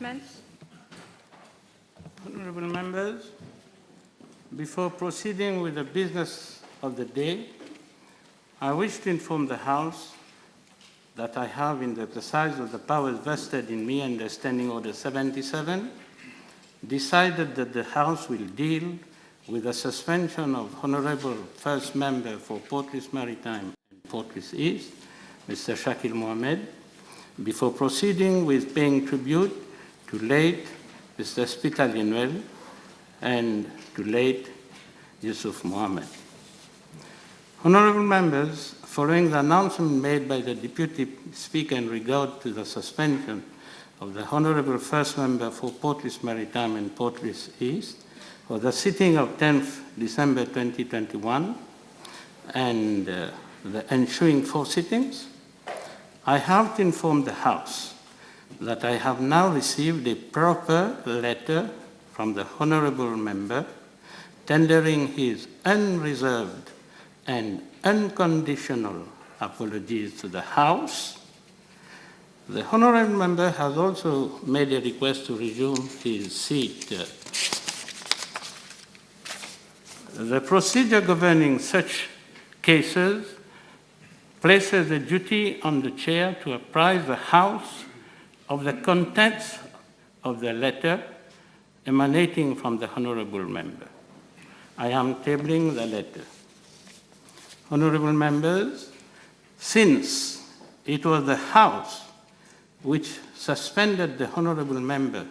announcements. Honorable members, before proceeding with the business of the day, I wish to inform the House that I have, in the exercise of the powers vested in me under Standing Order 77, decided that the House will deal with the suspension of Honorable First Member for Port-Louis Maritime and Port-Louis East, Mr. Shakil Mohammed, before proceeding with paying tribute to late Mr. Spitalienwell and to late Yusuf Mohammed. Honorable members, following the announcement made by the Deputy Speaker in regard to the suspension of the Honorable First Member for Port-Louis Maritime and Port-Louis East for the sitting of 10th December 2021 and the ensuing 4 sittings, I have to inform the House that I have now received a proper letter from the Honorable Member tendering his unreserved and unconditional apologies to the House. The Honorable Member has also made a request to resume his seat. The procedure governing such cases places a duty on the Chair to apprise the House of the contents of the letter emanating from the Honorable Member. I am tabling the letter. Honorable members, since it was the House which suspended the Honorable Member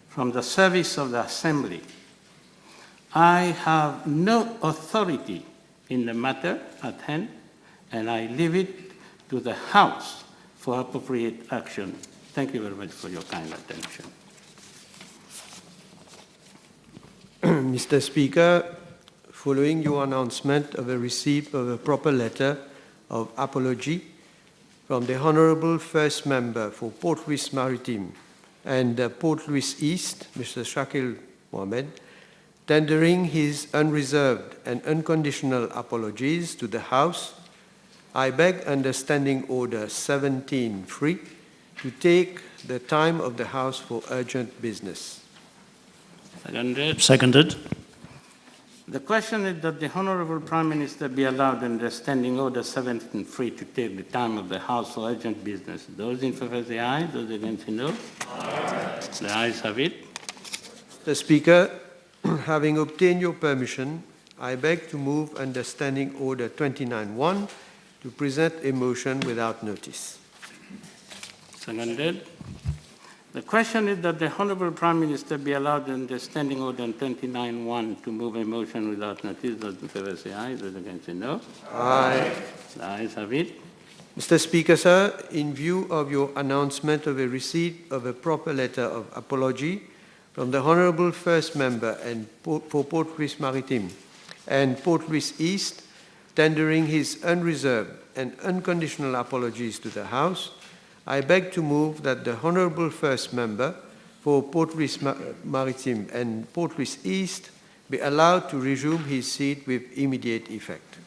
from the service of the Assembly, I have no authority in the matter at hand, and I leave it to the House for appropriate action. Thank you very much for your kind attention. Mr. Speaker, following your announcement of a receipt of a proper letter of apology from the Honourable First Member for Port-Louis Maritime and Port-Louis East, Mr. Shakil Mohammed, tendering his unreserved and unconditional apologies to the House, I beg under Standing Order 17-3 to take the time of the House for urgent business. Seconded. The question is that the Honourable Prime Minister be allowed under Standing Order 17-3 to take the time of the House for urgent business. Those in favour say aye, those against say no. Aye. The ayes have it. Mr. Speaker, having obtained your permission, I beg to move under Standing Order 29-1 to present a motion without notice. Seconded. The question is that the Honourable Prime Minister be allowed under Standing Order 29-1 to move a motion without notice. Those in favour say aye, those against say no. Aye. The ayes have it. Mr. Speaker, sir, in view of your announcement of a receipt of a proper letter of apology from the Honourable First Member for Port-Louis Maritime and Port-Louis East, tendering his unreserved and unconditional apologies to the House, I beg to move that the Honourable First Member for Port-Louis Maritime and Port-Louis East be allowed to resume his seat with immediate effect.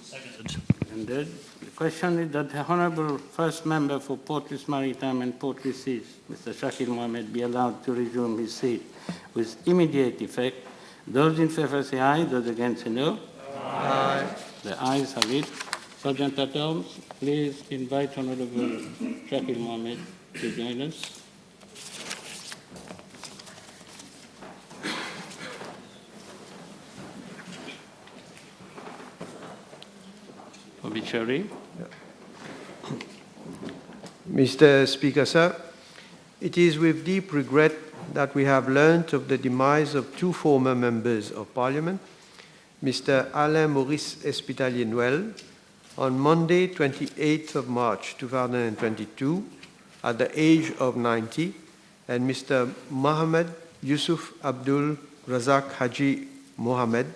Seconded. The question is that the Honourable First Member for Port-Louis Maritime and Port-Louis East, Mr. Shakil Mohammed, be allowed to resume his seat with immediate effect. Those in favour say aye, those against say no. Aye. The ayes have it. Sergeant at Arms, please invite Honourable Shakil Mohammed to join us. Obituary. Mr. Speaker, sir, it is with deep regret that we have learnt of the demise of 2 former members of Parliament, Mr. Alain Maurice Espitalier-Nouel, on Monday, 28th of March 2022, at the age of 90, and Mr. Mohammed Yusuf Abdul Razak Haji Mohammed,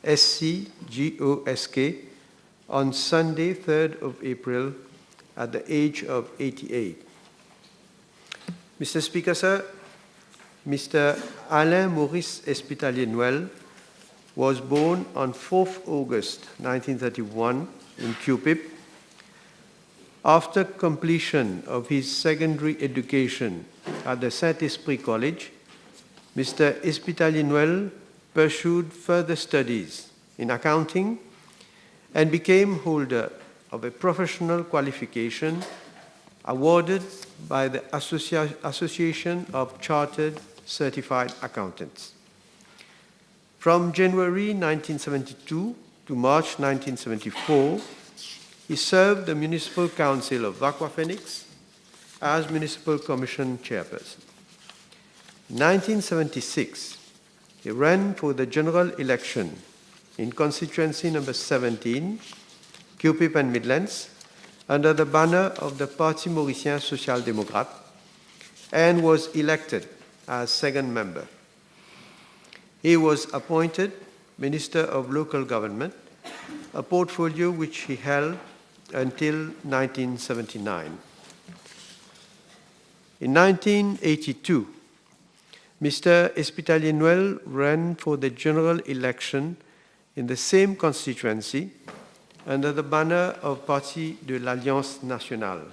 SC GOSK, on Sunday, 3rd of April, at the age of 88. Mr. Speaker, sir, Mr. Alain Maurice Espitalier-Nouel was born on 4th August 1931 in Cupip. After completion of his secondary education at the Saint-Esprit College, Mr. Espitalier-Noël pursued further studies in accounting and became holder of a professional qualification awarded by the Association of Chartered Certified Accountants. From January 1972 to March 1974, he served the Municipal Council of Vaqua Phoenix as Municipal Commission Chairperson. In 1976, he ran for the general election in constituency number 17, Cupip and Midlands, under the banner of the Parti Mauricien Social-Démocrate, and was elected as second member. He was appointed Minister of Local Government, a portfolio which he held until 1979. In 1982, Mr. Espitalier-Noël ran for the general election in the same constituency under the banner of Parti de l'Alliance Nationale,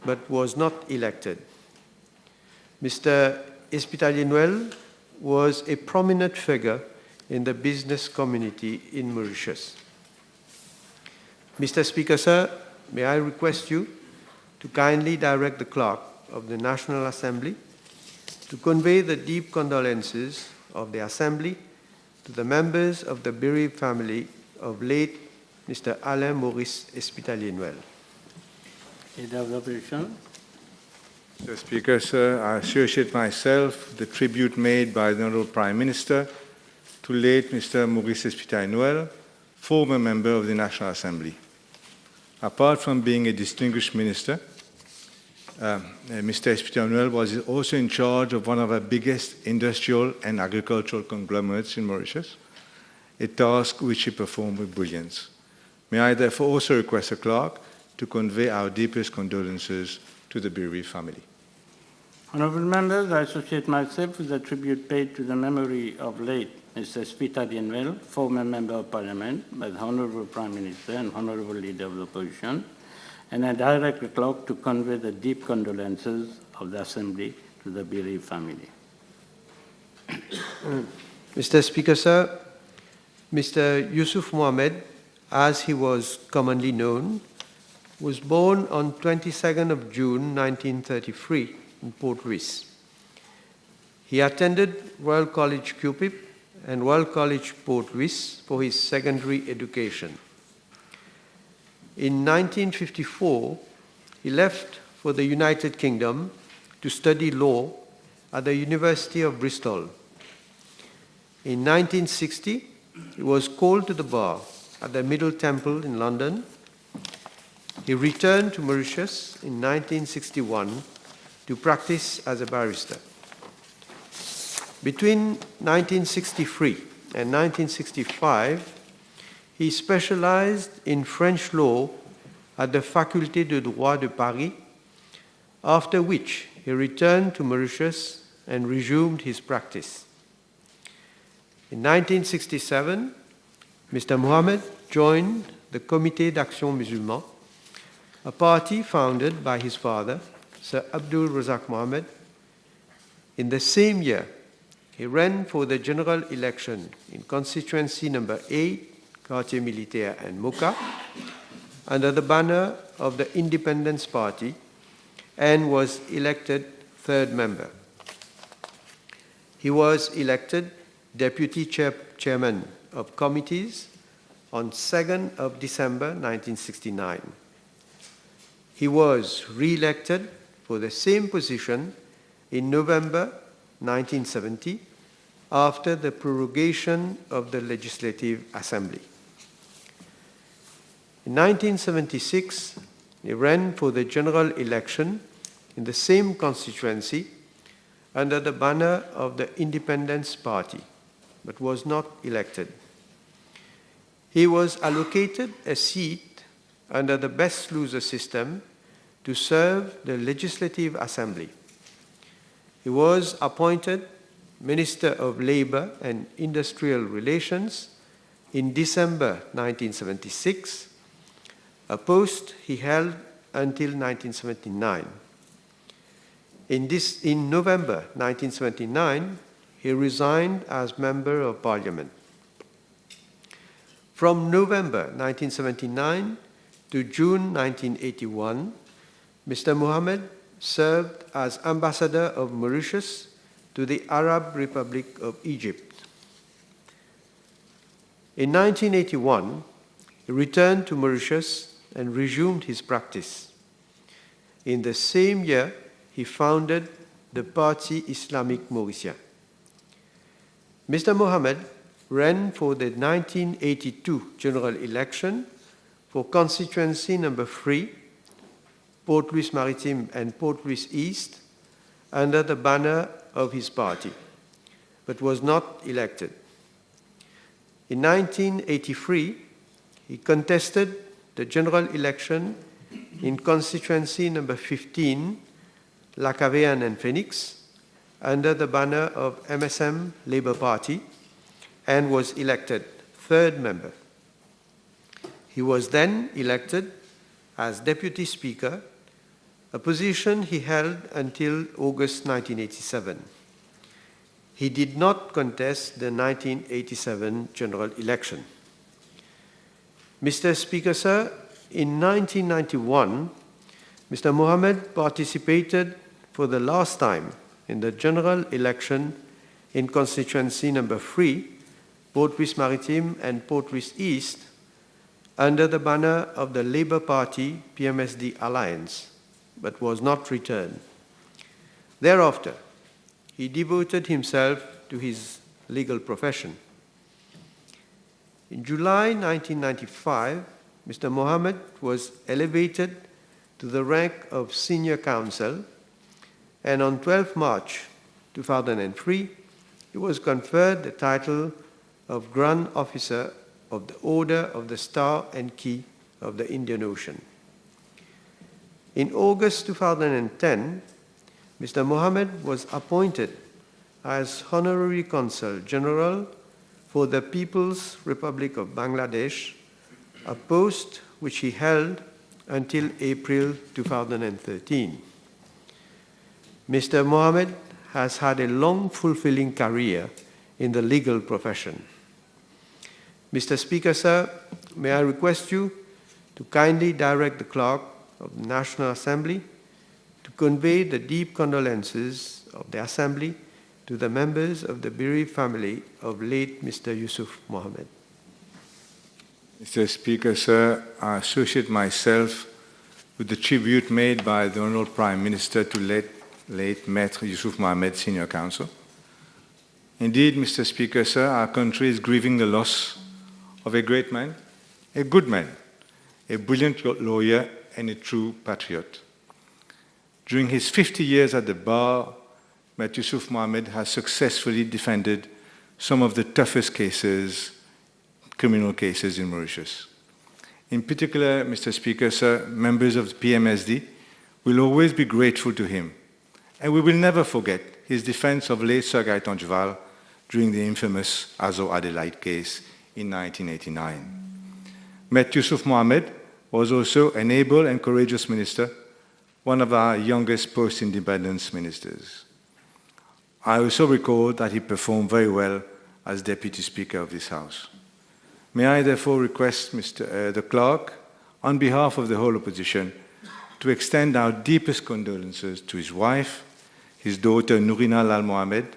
but was not elected. Mr. Espitalier-Noël was a prominent figure in the business community in Mauritius. Mr. Speaker, sir, may I request you to kindly direct the clerk of the National Assembly to convey the deep condolences of the Assembly to the members of the bereaved family of late Mr. Alain Maurice Espitalier-Noël. Is there opposition? Mr. Speaker, sir, I associate myself with the tribute made by the Honourable Prime Minister to late Mr. Maurice Espitalier-Noël, former member of the National Assembly. Apart from being a distinguished minister, Mr. Espitalier-Noël was also in charge of one of our biggest industrial and agricultural conglomerates in Mauritius, a task which he performed with brilliance. May I therefore also request the clerk to convey our deepest condolences to the bereaved family. Honourable members, I associate myself with the tribute paid to the memory of late Mr. Espitalier-Noël, former Member of Parliament, by the Honourable Prime Minister and Honourable Leader of the Opposition, and I direct the clerk to convey the deep condolences of the Assembly to the bereaved family. Mr. Speaker, sir, Mr. Yusuf Mohamed, as he was commonly known, was born on 22nd of June 1933 in Port Louis. He attended Royal College Cupip and Royal College Port Louis for his secondary education. In 1954, he left for the United Kingdom to study law at the University of Bristol. In 1960, he was called to the bar at the Middle Temple in London. He returned to Mauritius in 1961 to practice as a barrister. Between 1963 and 1965, he specialized in French law at the Faculté de Droit de Paris, after which he returned to Mauritius and resumed his practice. In 1967, Mr. Mohamed joined the Comité d'Action Musulman, a party founded by his father, Sir Abdul Razak Mohamed. In the same year, he ran for the general election in constituency number 8, Quartier Militaire and Mocha, under the banner of the Independence Party, and was elected third member. He was elected deputy chairman of committees on 2nd of December 1969. He was re-elected for the same position in November 1970 after the prorogation of the Legislative Assembly. In 1976, he ran for the general election in the same constituency under the banner of the Independence Party, but was not elected. He was allocated a seat under the best loser system to serve the Legislative Assembly. He was appointed Minister of Labour and Industrial Relations in December 1976, a post he held until 1979. In November 1979, he resigned as Member of Parliament. From November 1979 to June 1981, Mr. Mohammed served as Ambassador of Mauritius to the Arab Republic of Egypt. In 1981, he returned to Mauritius and resumed his practice. In the same year, he founded the Parti Islamique Mauricien. Mr. Mohammed ran for the 1982 general election for constituency number 3, Port Louis Maritime and Port Louis East, under the banner of his party, but was not elected. In 1983, he contested the general election in constituency number 15, La Caverne and Phoenix, under the banner of MSM Labour Party, and was elected third member. He was then elected as Deputy Speaker, a position he held until August 1987. He did not contest the 1987 general election. Mr. Speaker, sir, in 1991, Mr. Mohammed participated for the last time in the general election in constituency number 3, Port Louis Maritime and Port Louis East, under the banner of the Labour Party PMSD Alliance, but was not returned. Thereafter, he devoted himself to his legal profession. In July 1995, Mr. Mohammed was elevated to the rank of Senior Counsel, and on 12 March 2003, he was conferred the title of Grand Officer of the Order of the Star and Key of the Indian Ocean. In August 2010, Mr. Mohammed was appointed as Honorary Consul General for the People's Republic of Bangladesh, a post which he held until April 2013. Mr. Mohammed has had a long, fulfilling career in the legal profession. Mr. Speaker, sir, may I request you to kindly direct the Clerk of the National Assembly to convey the deep condolences of the Assembly to the members of the bereaved family of late Mr. Yusuf Mohammed. Mr. Speaker, sir, I associate myself with the tribute made by the Honourable Prime Minister to late Maître Yusuf Mohammed, Senior Counsel. Indeed, Mr. Speaker, sir, our country is grieving the loss of a great man, a good man, a brilliant lawyer, and a true patriot. During his 50 years at the bar, Maître Yusuf Mohammed has successfully defended some of the toughest cases, criminal cases in Mauritius. In particular, Mr. Speaker, sir, members of the PMSD will always be grateful to him, and we will never forget his defense of late Sir Gaëtan Duval during the infamous Azo Adelaide case in 1989. Maître Yusuf Mohammed was also an able and courageous minister, one of our youngest post-independence ministers. I also recall that he performed very well as Deputy Speaker of this House. May I therefore request the Clerk, on behalf of the whole opposition, to extend our deepest condolences to his wife, his daughter Nourina Lal Mohammed,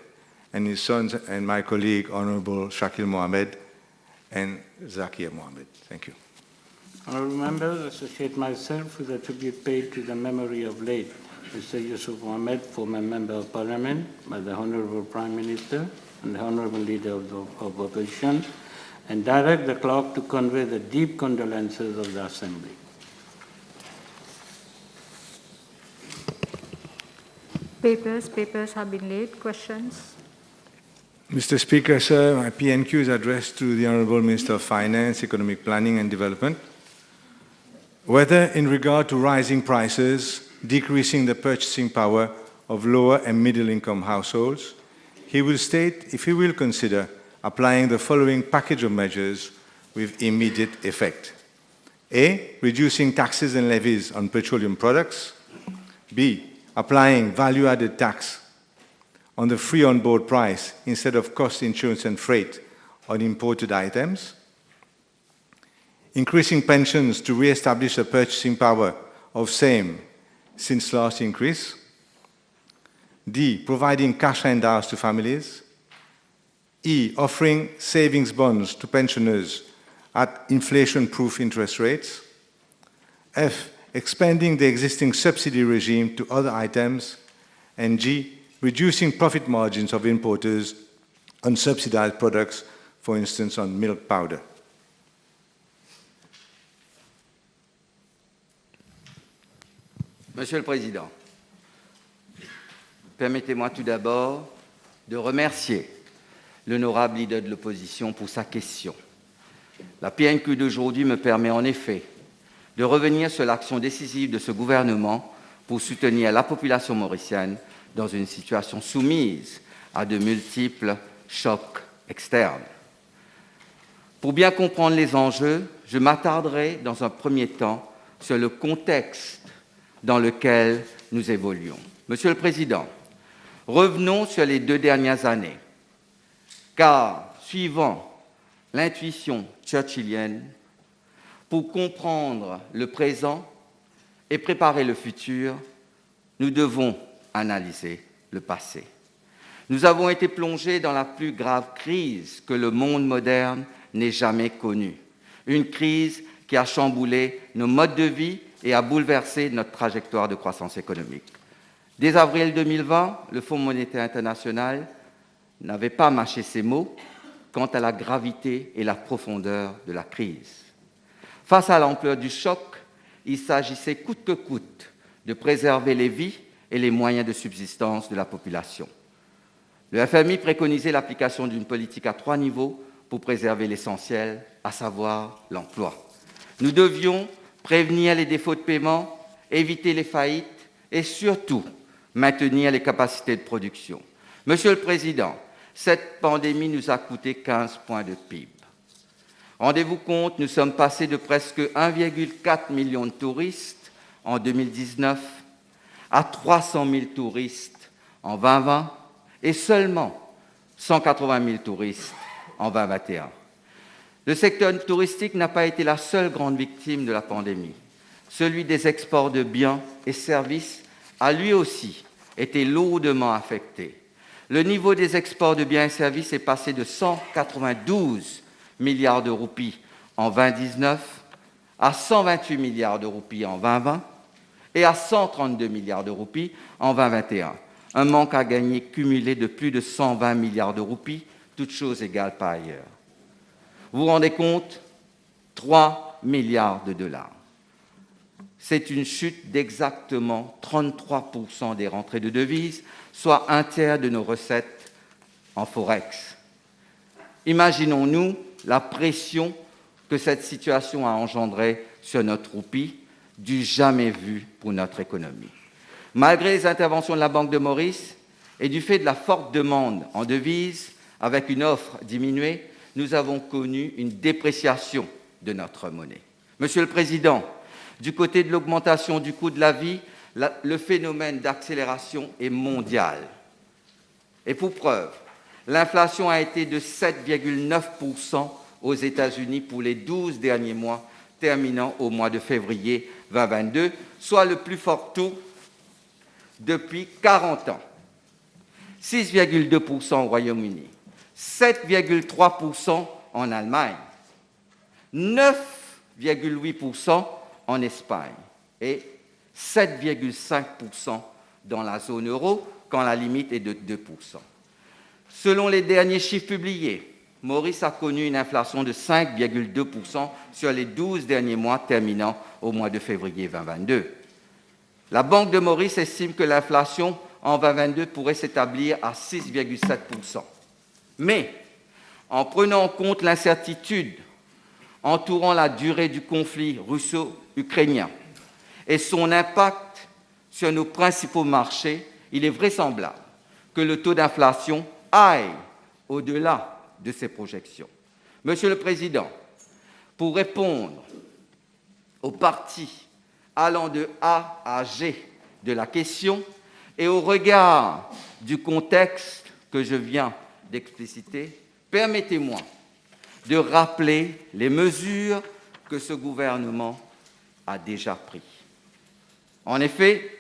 and his sons and my colleague, Honorable Shakil Mohammed and Zakir Mohammed. Thank you. Honourable members, I associate myself with the tribute paid to the memory of late Mr. Yusuf Mohammed, former Member of Parliament, by the Honourable Prime Minister and the Honourable Leader of the Opposition, and direct the Clerk to convey the deep condolences of the Assembly. Papers have been laid. Questions? Mr. Speaker, sir, my PNQ is addressed to the Honourable Minister of Finance, Economic Planning and Development. Whether in regard to rising prices, decreasing the purchasing power of lower and middle-income households, he will state if he will consider applying the following package of measures with immediate effect. A, reducing taxes and levies on petroleum products. B, applying value-added tax on the free on-board price instead of cost insurance and freight on imported items, increasing pensions to re-establish the purchasing power of same since last increase, D, providing cash handouts to families, E, offering savings bonds to pensioners at inflation-proof interest rates, F, expanding the existing subsidy regime to other items, and G, reducing profit margins of importers on subsidized products, for instance on milk powder. Monsieur le Président, permettez-moi tout d'abord de remercier l'honorable leader de l'opposition pour sa question. La PNQ d'aujourd'hui me permet en effet de revenir sur l'action décisive de ce gouvernement pour soutenir la population mauricienne dans une situation soumise à de multiples chocs externes. Pour bien comprendre les enjeux, je m'attarderai dans un premier temps sur le contexte dans lequel nous évoluons. Monsieur le Président, revenons sur les 2 dernières années, car, suivant l'intuition churchillienne, pour comprendre le présent et préparer le futur, nous devons analyser le passé. Nous avons été plongés dans la plus grave crise que le monde moderne n'ait jamais connue, une crise qui a chamboulé nos modes de vie et a bouleversé notre trajectoire de croissance économique. Dès avril 2020, le Fonds monétaire international n'avait pas mâché ses mots quant à la gravité et la profondeur de la crise. Face à l'ampleur du choc, il s'agissait coûte que coûte de préserver les vies et les moyens de subsistance de la population. Le FMI préconisait l'application d'une politique à 3 niveaux pour préserver l'essentiel, à savoir l'emploi. Nous devions prévenir les défauts de paiement, éviter les faillites et surtout maintenir les capacités de production. Monsieur le Président, cette pandémie nous a coûté 15 points de PIB. Rendez-vous compte, nous sommes passés de presque 1,4 million de touristes en 2019 à 300 000 touristes en 2020 et seulement 180 000 touristes en 2021. Le secteur touristique n'a pas été la seule grande victime de la pandémie. Celui des exports de biens et services a lui aussi été lourdement affecté. Le niveau des exports de biens et services est passé de 192 milliards de roupies en 2019 à 128 milliards de roupies en 2020 et à 132 milliards de roupies en 2021. Un manque à gagner cumulé de plus de 120 milliards de roupies, toutes choses égales par ailleurs. Vous vous rendez compte ? 3 milliards de dollars. C'est une chute d'exactement 33% des rentrées de devises, soit un tiers de nos recettes en Forex. Imaginons-nous la pression que cette situation a engendrée sur notre roupie, du jamais vu pour notre économie. Malgré les interventions de la Banque de Maurice et du fait de la forte demande en devises, avec une offre diminuée, nous avons connu une dépréciation de notre monnaie. Monsieur le Président, du côté de l'augmentation du coût de la vie, le phénomène d'accélération est mondial. Et pour preuve, l'inflation a été de 7,9% aux États-Unis pour les 12 derniers mois, terminant au mois de février 2022, soit le plus fort taux depuis 40 ans. 6,2% au Royaume-Uni, 7,3% en Allemagne, 9,8% en Espagne et 7,5% dans la zone euro, quand la limite est de 2%. Selon les derniers chiffres publiés, Maurice a connu une inflation de 5,2% sur les 12 derniers mois terminant au mois de février 2022. La Banque de Maurice estime que l'inflation en 2022 pourrait s'établir à 6,7%. Mais, en prenant en compte l'incertitude entourant la durée du conflit russo-ukrainien et son impact sur nos principaux marchés, il est vraisemblable que le taux d'inflation aille au-delà de ces projections. Monsieur le Président, pour répondre aux parties allant de A à G de la question, Et au regard du contexte que je viens d'expliciter, permettez-moi de rappeler les mesures que ce gouvernement a déjà prises. En effet,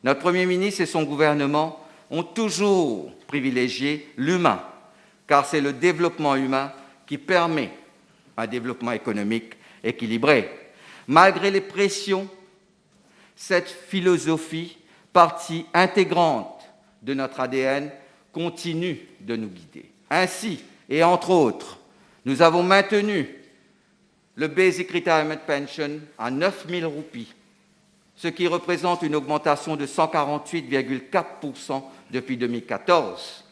notre Premier ministre et son gouvernement ont toujours privilégié l'humain, car c'est le développement humain qui permet un développement économique équilibré. Malgré les pressions, cette philosophie, partie intégrante de notre ADN, continue de nous guider. Ainsi, et entre autres, nous avons maintenu le Basic Retirement Pension à 9 000 roupies, ce qui représente une augmentation de 148,4% depuis 2014,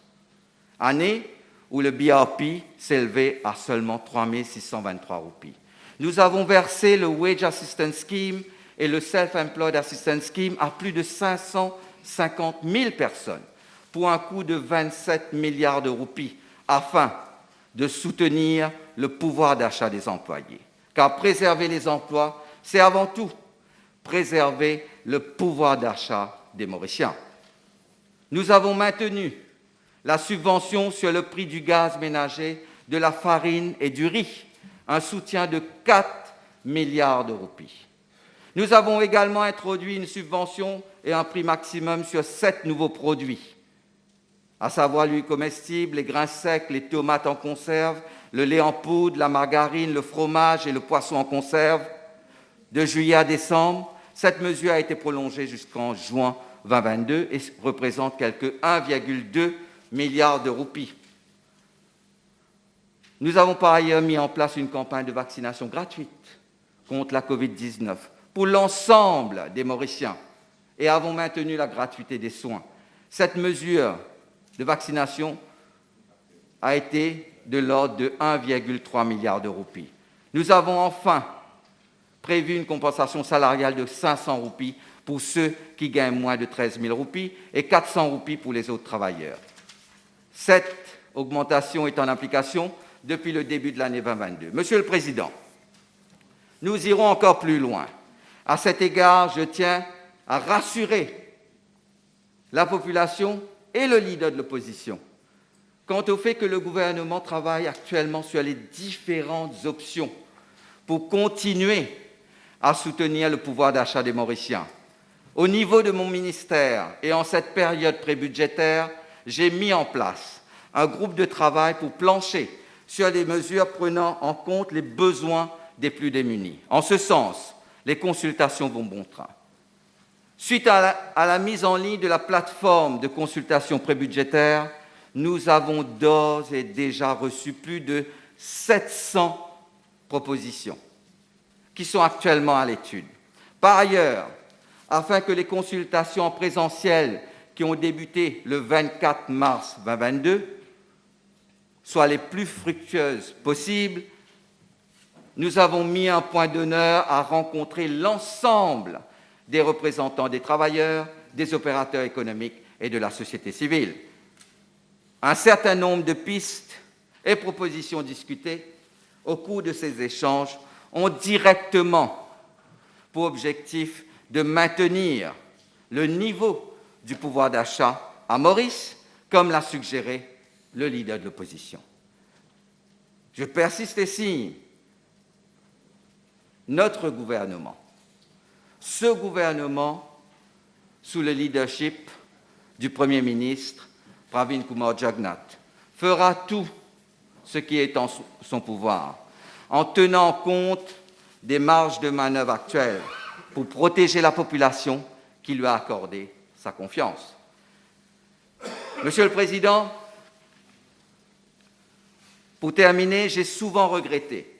année où le BRP s'élevait à seulement 3 623 roupies. Nous avons versé le Wage Assistance Scheme et le Self-Employed Assistance Scheme à plus de 550 000 personnes pour un coût de 27 milliards de roupies afin de soutenir le pouvoir d'achat des employés. Car préserver les emplois, c'est avant tout préserver le pouvoir d'achat des Mauriciens. Nous avons maintenu la subvention sur le prix du gaz ménager, de la farine et du riz, un soutien de 4 milliards de roupies. Nous avons également introduit une subvention et un prix maximum sur 7 nouveaux produits, à savoir l'huile comestible, les grains secs, les tomates en conserve, le lait en poudre, la margarine, le fromage et le poisson en conserve. De juillet à décembre, cette mesure a été prolongée jusqu'en juin 2022 et représente quelque 1,2 milliard de roupies. Nous avons par ailleurs mis en place une campagne de vaccination gratuite contre la Covid-19 pour l'ensemble des Mauriciens et avons maintenu la gratuité des soins. Cette mesure de vaccination a été de l'ordre de 1,3 milliard de roupies. Nous avons enfin prévu une compensation salariale de 500 roupies pour ceux qui gagnent moins de 13 000 roupies et 400 roupies pour les autres travailleurs. Cette augmentation est en application depuis le début de l'année 2022. Monsieur le Président, nous irons encore plus loin. À cet égard, je tiens à rassurer la population et le leader de l'opposition quant au fait que le gouvernement travaille actuellement sur les différentes options pour continuer à soutenir le pouvoir d'achat des Mauriciens. Au niveau de mon ministère et en cette période prébudgétaire, j'ai mis en place un groupe de travail pour plancher sur les mesures prenant en compte les besoins des plus démunis. En ce sens, les consultations vont bon train. Suite à la mise en ligne de la plateforme de consultation prébudgétaire, nous avons d'ores et déjà reçu plus de 700 propositions qui sont actuellement à l'étude. Par ailleurs, afin que les consultations en présentiel qui ont débuté le 24 mars 2022 soient les plus fructueuses possibles, nous avons mis un point d'honneur à rencontrer l'ensemble des représentants des travailleurs, des opérateurs économiques et de la société civile. Un certain nombre de pistes et propositions discutées au cours de ces échanges ont directement pour objectif de maintenir le niveau du pouvoir d'achat à Maurice, comme l'a suggéré le leader de l'opposition. Je persiste et signe. Notre gouvernement, ce gouvernement, sous le leadership du Premier ministre Pravin Kumar Jagnat, fera tout ce qui est en son pouvoir, en tenant compte des marges de manœuvre actuelles pour protéger la population qui lui a accordé sa confiance. Monsieur le Président, pour terminer, j'ai souvent regretté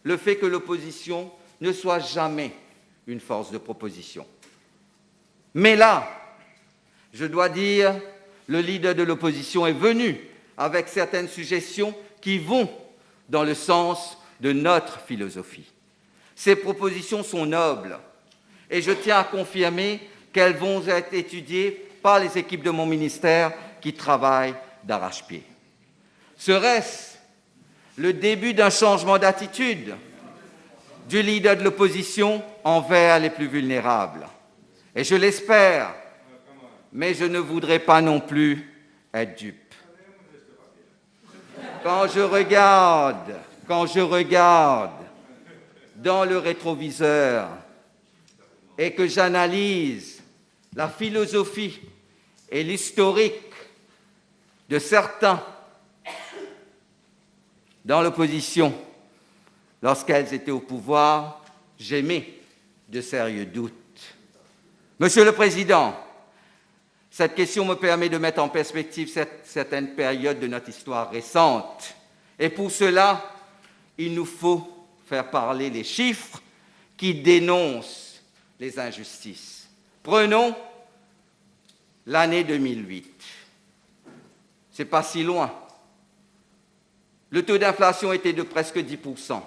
le fait que l'opposition ne soit jamais une force de proposition. Mais là, je dois dire, le leader de l'opposition est venu avec certaines suggestions qui vont dans le sens de notre philosophie. Ces propositions sont nobles et je tiens à confirmer qu'elles vont être étudiées par les équipes de mon ministère qui travaillent d'arrache-pied. Serait-ce le début d'un changement d'attitude du leader de l'opposition envers les plus vulnérables? Et je l'espère, mais je ne voudrais pas non plus être dupe. Quand je regarde dans le rétroviseur et que j'analyse la philosophie et l'historique de certains dans l'opposition, lorsqu'elles étaient au pouvoir, j'émets de sérieux doutes. Monsieur le Président, cette question me permet de mettre en perspective certaines périodes de notre histoire récente. Et pour cela, il nous faut faire parler les chiffres qui dénoncent les injustices. Prenons l'année 2008. C'est pas si loin. Le taux d'inflation était de presque 10%,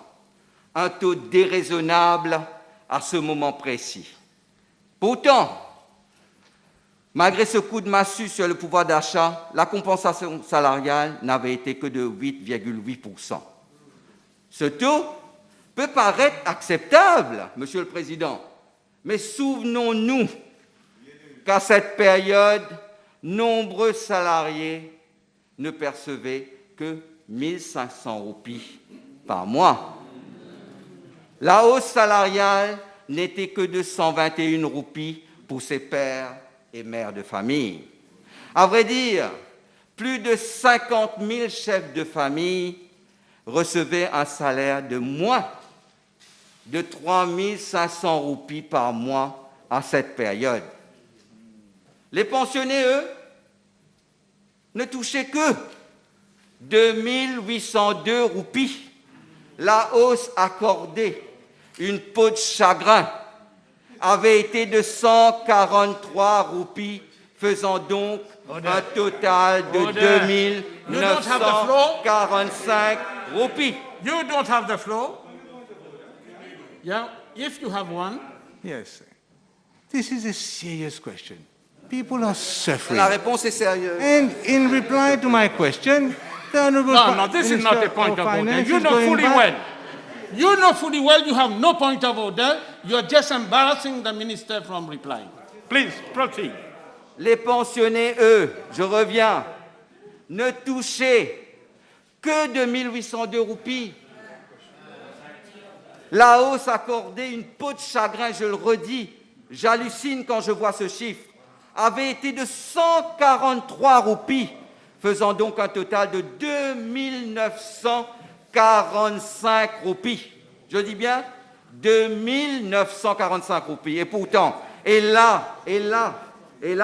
un taux déraisonnable à ce moment précis. Pourtant, malgré ce coup de massue sur le pouvoir d'achat, la compensation salariale n'avait été que de 8,8%. Ce taux peut paraître acceptable, Monsieur le Président, mais souvenons-nous qu'à cette période, nombreux salariés ne percevaient que 1 500 roupies par mois. La hausse salariale n'était que de 121 roupies pour ces pères et mères de famille. À vrai dire, plus de 50 000 chefs de famille recevaient un salaire de moins de 3 500 roupies par mois à cette période. Les pensionnés, eux, ne touchaient que 2 802 roupies. La hausse accordée, une peau de chagrin, avait été de 143 roupies, faisant donc un total de 2 945 roupies. You don't have the floor. Yeah, if you have one. Yes. This is a serious question. People are suffering. La réponse est sérieuse. And in reply to my question, the Honourable No, this is not a point of order. You know fully well. You know fully well you have no point of order. You're just embarrassing the minister from replying. Please, proceed. Les pensionnés, eux, je reviens, ne touchaient que 2 802 roupies. La hausse accordée, une peau de chagrin, je le redis, j'hallucine quand je vois ce chiffre, avait été de 143 roupies, faisant donc un total de 2 945 roupies. Je dis bien 2 945 roupies. Et pourtant, et là,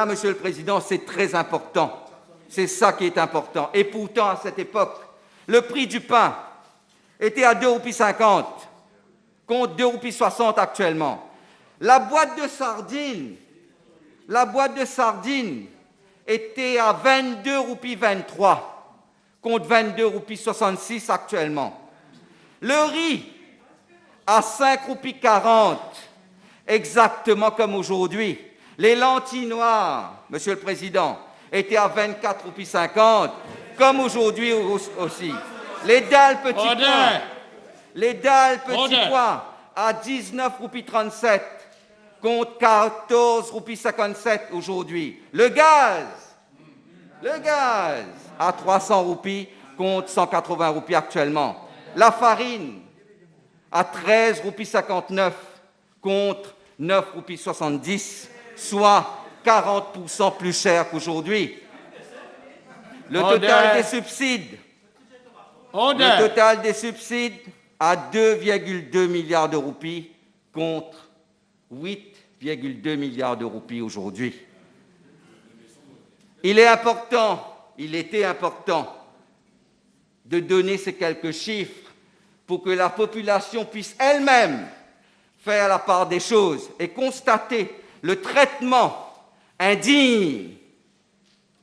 Monsieur le Président, c'est très important. C'est ça qui est important. Et pourtant, à cette époque, le prix du pain était à 2,50 roupies, contre 2,60 roupies actuellement. La boîte de sardines était à 22,23 roupies, contre 22,66 roupies actuellement. Le riz à 5,40 roupies, exactement comme aujourd'hui. Les lentilles noires, Monsieur le Président, étaient à 24,50 roupies, comme aujourd'hui aussi. Les dalles petits pois à 19,37 roupies, contre 14,57 roupies aujourd'hui. Le gaz à 300 roupies, contre 180 roupies actuellement. La farine à 13,59 roupies, contre 9,70 roupies, soit 40% plus cher qu'aujourd'hui. Le total des subsides à 2,2 milliards de roupies contre 8,2 milliards de roupies aujourd'hui. Il était important de donner ces quelques chiffres pour que la population puisse elle-même faire la part des choses et constater le traitement indigne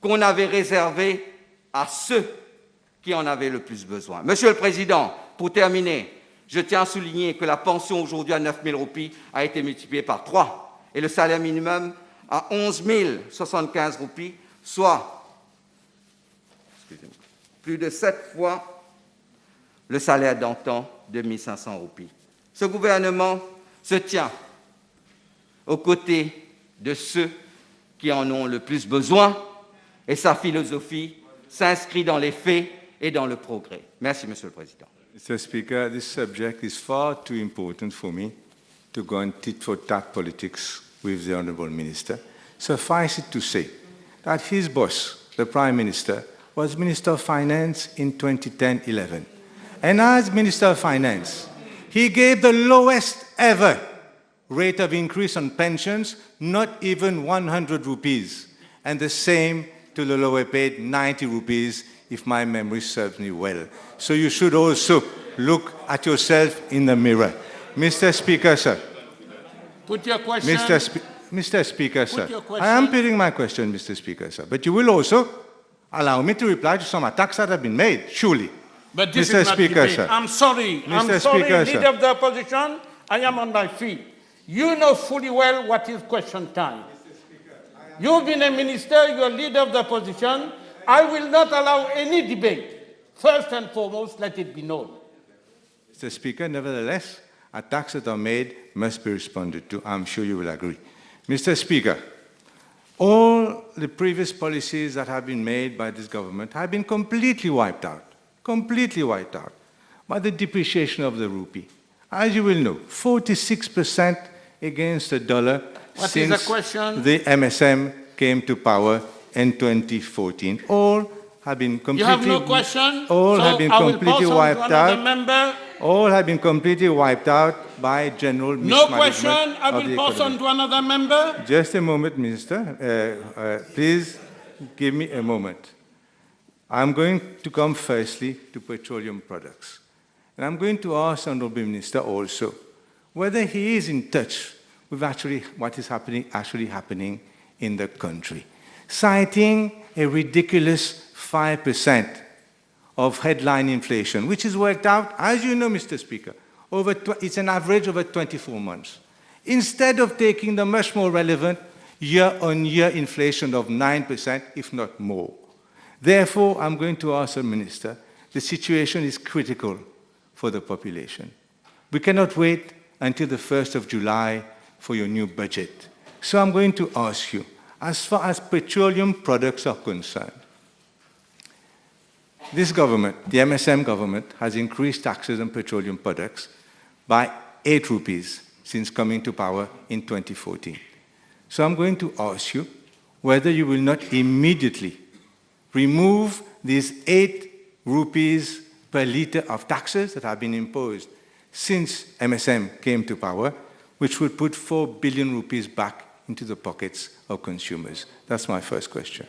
qu'on avait réservé à ceux qui en avaient le plus besoin. Monsieur le Président, pour terminer, je tiens à souligner que la pension aujourd'hui à 9 000 roupies a été multipliée par 3 et le salaire minimum à 11 075 roupies, soit plus de 7 fois le salaire d'antan de 1 500 roupies. Ce gouvernement se tient aux côtés de ceux qui en ont le plus besoin, et sa philosophie s'inscrit dans les faits et dans le progrès. Merci, Monsieur le Président. Mr. Speaker, this subject is far too important for me to go on tit-for-tat politics with the Honourable Minister. Suffice it to say that his boss, the Prime Minister, was Minister of Finance in 2010-11. And as Minister of Finance, he gave the lowest ever rate of increase on pensions, not even 100 rupees, and the same to the lower paid 90 rupees, if my memory serves me well. So you should also look at yourself in the mirror. Mr. Speaker, sir. Put your question. Mr. Speaker, sir. Your question. I am putting my question, Mr. Speaker, sir. But you will also allow me to reply to some attacks that have been made, surely. But this Mr. is not Speaker, debate. sir. I'm sorry. Mr. Speaker, sir. Leader of the opposition, I am on my feet. You know fully well what is question time. You've been a minister, you're leader of the opposition. I will not allow any debate. First and foremost, let it be known. Mr. Speaker, nevertheless, attacks that are made must be responded to. I'm sure you will agree. Mr. Speaker, all the previous policies that have been made by this government have been completely wiped out by the depreciation of the rupee. As you will know, 46% against the dollar since the MSM came to power in 2014. All have been completely. You have no question? All so have been I will completely pass on wiped to another out. Member. All have been completely wiped out by general No mismanagement question. I of the will pass on economy. to another member. Just a moment, Minister. Please give me a moment. I'm going to come firstly to petroleum products. And I'm going to ask Honourable Minister also whether he is in touch with what is actually happening in the country, citing a ridiculous 5% of headline inflation, which is worked out, as you know, Mr. Speaker, it's an average over 24 months. Instead of taking the much more relevant year-on-year inflation of 9%, if not more. Therefore, I'm going to ask the Minister, the situation is critical for the population. We cannot wait until the 1st of July for your new budget. So I'm going to ask you, as far as petroleum products are concerned, this government, the MSM government, has increased taxes on petroleum products by 8 rupees since coming to power in 2014. So I'm going to ask you whether you will not immediately remove these 8 rupees per litre of taxes that have been imposed since MSM came to power, which would put 4 billion rupees back into the pockets of consumers. That's my first question.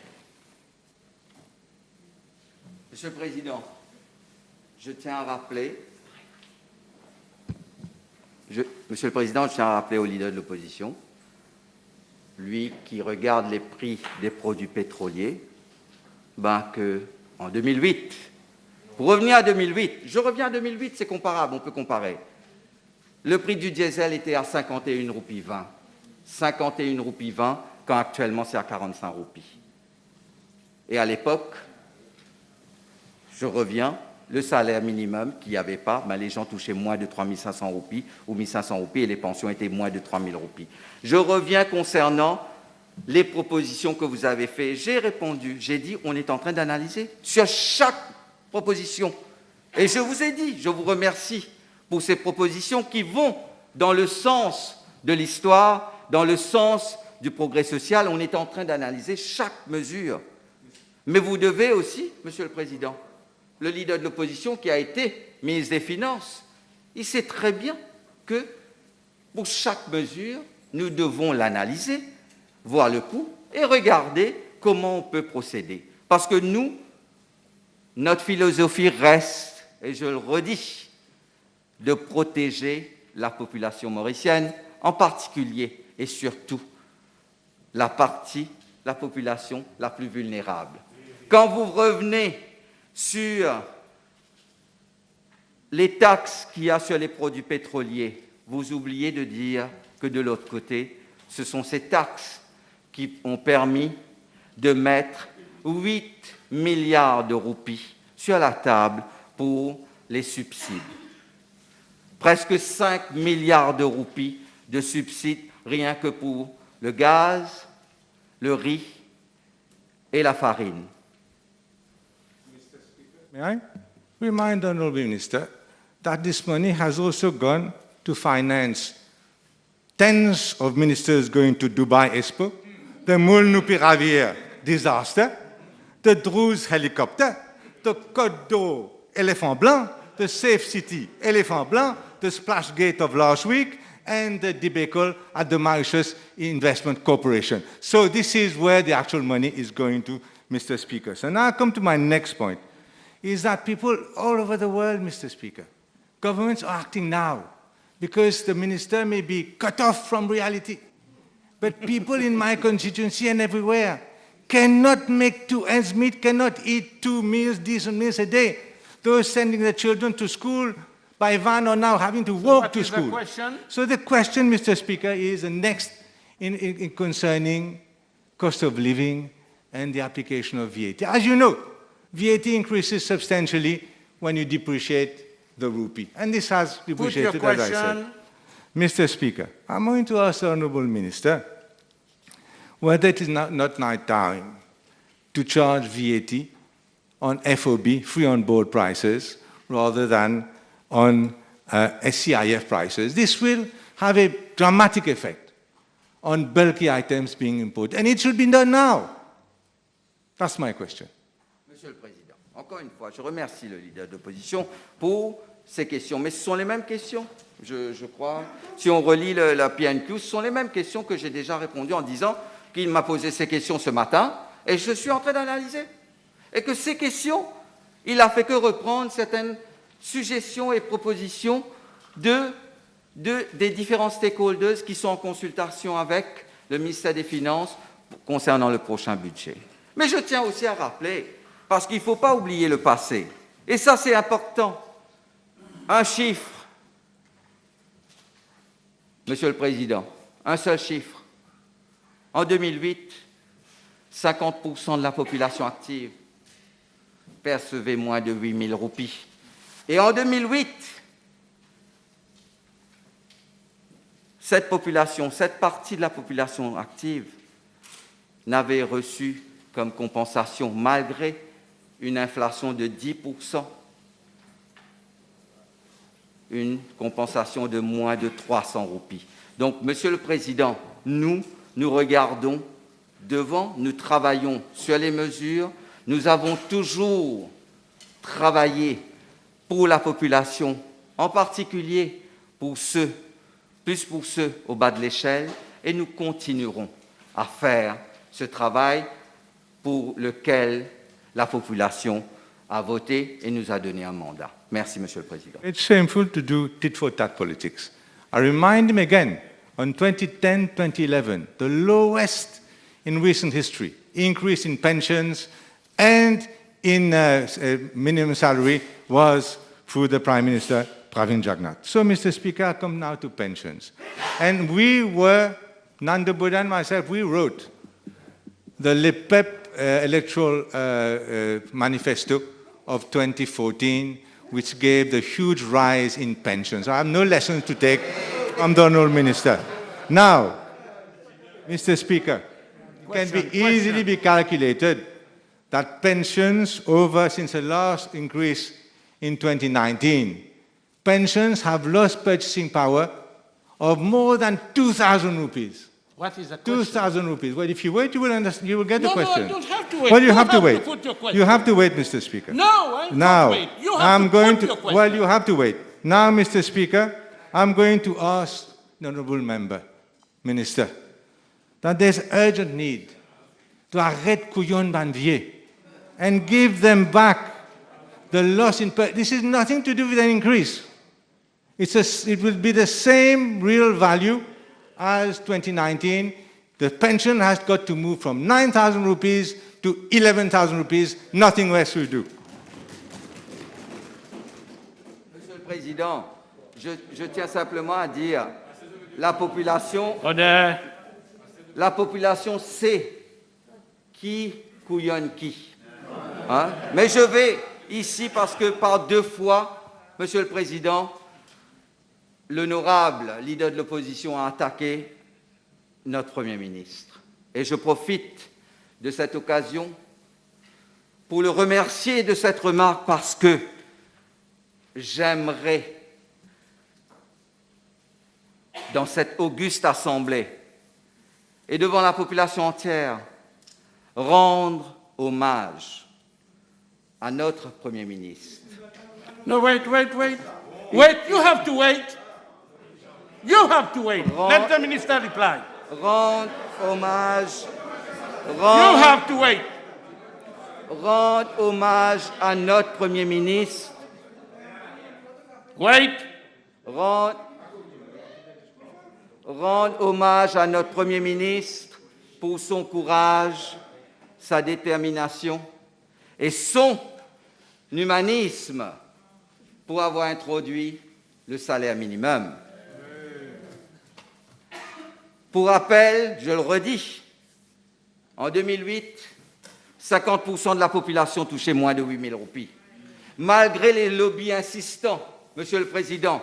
Monsieur le Président, je tiens à rappeler au leader de l'opposition, lui qui regarde les prix des produits pétroliers, qu'en 2008, pour revenir à 2008, je reviens à 2008, c'est comparable, on peut comparer. Le prix du diesel était à 51 roupies 20. 51 roupies 20, quand actuellement c'est à 45 roupies. Et à l'époque, je reviens, le salaire minimum qu'il n'y avait pas, les gens touchaient moins de 3 500 roupies ou 1 500 roupies et les pensions étaient moins de 3 000 roupies. Je reviens concernant les propositions que vous avez faites. J'ai répondu, j'ai dit, on est en train d'analyser sur chaque proposition. Et je vous ai dit, je vous remercie pour ces propositions qui vont dans le sens de l'histoire, dans le sens du progrès social. On est en train d'analyser chaque mesure. Mais vous devez aussi, Monsieur le Président, le leader de l'opposition qui a été ministre des Finances, il sait très bien que pour chaque mesure, nous devons l'analyser, voir le coût et regarder comment on peut procéder. Parce que nous, notre philosophie reste, et je le redis, de protéger la population mauricienne, en particulier et surtout la population la plus vulnérable. Quand vous revenez sur les taxes qu'il y a sur les produits pétroliers, vous oubliez de dire que de l'autre côté, ce sont ces taxes qui ont permis de mettre 8 milliards de roupies sur la table pour les subsides. Presque 5 milliards de roupies de subsides rien que pour le gaz, le riz et la farine. May I remind the Honourable Minister that this money has also gone to finance tens of ministers going to Dubai Expo, the Mulnupiravir disaster, the Druze helicopter, the Côte d'Or Elephant Blanc, the Safe City Elephant Blanc, the Splashgate of last week, and the debacle at the Mauritius Investment Corporation. So this is where the actual money is going to, Mr. Speaker. So now I come to my next point, is that people all over the world, Mr. Speaker, governments are acting now because the minister may be cut off from reality. But people in my constituency and everywhere cannot make two ends meet, cannot eat 2 meals, decent meals a day. Those sending their children to school by van are now having to walk to school. What is the question? So the question, Mr. Speaker, is the next in concerning cost of living and the application of VAT. As you know, VAT increases substantially when you depreciate the rupee. And this has depreciated, Put your as I said. question. Mr. Speaker, I'm going to ask the Honourable Minister whether it is not now time to charge VAT on FOB, free on board prices, rather than on SCIF prices. This will have a dramatic effect on bulky items being imported, and it should be done now. That's my question. Monsieur le Président, encore une fois, je remercie le leader de l'opposition pour ces questions. Mais ce sont les mêmes questions, je crois. Si on relit la PNQ, ce sont les mêmes questions que j'ai déjà répondu en disant qu'il m'a posé ces questions ce matin et je suis en train d'analyser. Et que ces questions, il n'a fait que reprendre certaines suggestions et propositions des différents stakeholders qui sont en consultation avec le ministère des Finances concernant le prochain budget. Mais je tiens aussi à rappeler, parce qu'il ne faut pas oublier le passé, et ça c'est important, un chiffre, Monsieur le Président, un seul chiffre. En 2008, 50% de la population active percevait moins de 8 000 roupies. Et en 2008, cette partie de la population active n'avait reçu comme compensation, malgré une inflation de 10%, une compensation de moins de 300 roupies. Donc, Monsieur le Président, nous regardons devant, nous travaillons sur les mesures. Nous avons toujours travaillé pour la population, en particulier pour ceux au bas de l'échelle, et nous continuerons à faire ce travail pour lequel la population a voté et nous a donné un mandat. Merci, Monsieur le Président. It's shameful to do tit-for-tat politics. I remind him again, on 2010-2011, the lowest in recent history increase in pensions and in minimum salary was through the Prime Minister, Pravin Jagnnath. So, Mr. Speaker, I come now to pensions. And Nanda Buddha and myself, we wrote the LIPEP electoral manifesto of 2014, which gave the huge rise in pensions. I have no lessons to take from the Honourable Minister. Now, Mr. Speaker, it can be easily be calculated that pensions since the last increase in 2019, pensions have lost purchasing power of more than 2,000 rupees. What is the question? 2,000 rupees. Well, if you wait, you will understand. You will get the question. No, I don't have to wait. Well, you have to wait. put your question. You have to wait, Mr. Speaker. No, I Now, don't wait. You have I'm to going put to. your question. Well, you have to wait. Now, Mr. Speaker, I'm going to ask the honourable member, Minister, that there's urgent need to arrête couillon banvier and give them back the loss in. This is nothing to do with an increase. It will be the same real value as 2019. The pension has got to move from 9,000 rupees to 11,000 rupees. Nothing less will do. Monsieur le Président, je tiens simplement à dire, la population sait qui couillonne qui. Hein? Mais je vais ici parce que par 2 fois, Monsieur le Président, l'honorable leader de l'opposition a attaqué notre Premier ministre. Et je profite de cette occasion pour le remercier de cette remarque parce que j'aimerais, dans cette auguste assemblée et devant la population entière, rendre hommage à notre Premier ministre. No, wait. Wait, you have to wait. You have to wait. Let the minister reply. Rendre hommage. You have to wait. Rendre hommage à notre Premier ministre. Wait. Rendre hommage à notre Premier ministre pour son courage, sa détermination et son humanisme pour avoir introduit le salaire minimum. Pour rappel, je le redis, en 2008, 50% de la population touchait moins de 8 000 roupies. Malgré les lobbies insistants, Monsieur le Président,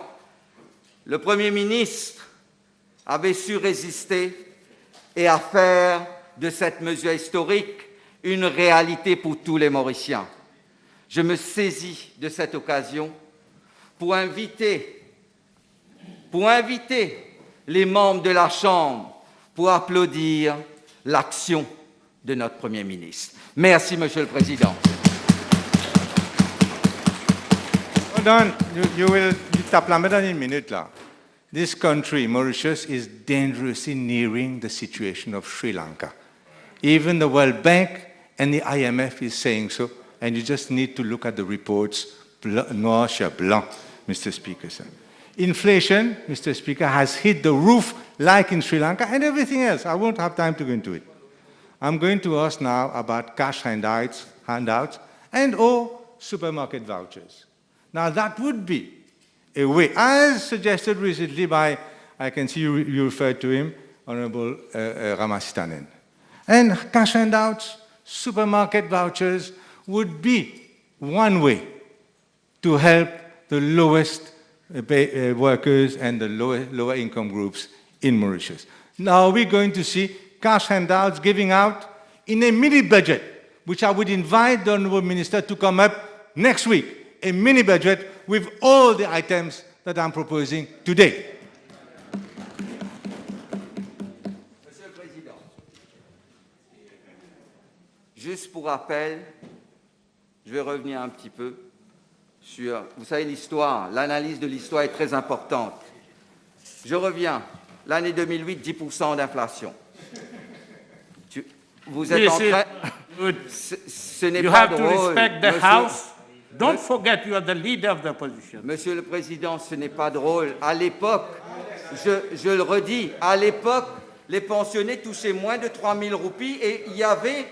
le Premier ministre avait su résister et à faire de cette mesure historique une réalité pour tous les Mauriciens. Je me saisis de cette occasion pour inviter les membres de la Chambre pour applaudir l'action de notre Premier ministre. Merci, Monsieur le Président. Hold on, you tap la main dans une minute là. This country, Mauritius, is dangerously nearing the situation of Sri Lanka. Even the World Bank and the IMF is saying so, and you just need to look at the reports, noir sur blanc, Mr. Speaker, sir. Inflation, Mr. Speaker, has hit the roof like in Sri Lanka and everything else. I won't have time to go into it. I'm going to ask now about cash handouts and or supermarket vouchers. Now that would be a way, as suggested recently by, I can see you referred to him, Honorable Ramasitanen. And cash handouts, supermarket vouchers would be one way to help the lowest workers and the lower income groups in Mauritius. Now we're going to see cash handouts giving out in a mini budget, which I would invite the Honourable Minister to come up next week, a mini budget with all the items that I'm proposing today. Monsieur le Président, juste pour rappel, je vais revenir un petit peu sur, vous savez, l'histoire, l'analyse de l'histoire est très importante. Je reviens, l'année 2008, 10% d'inflation. Vous êtes en train... Ce n'est pas drôle. You have to respect the House. Don't forget you are the leader of the opposition. Monsieur le Président, ce n'est pas drôle. À l'époque, je le redis, à l'époque, les pensionnés touchaient moins de 3 000 roupies et il y avait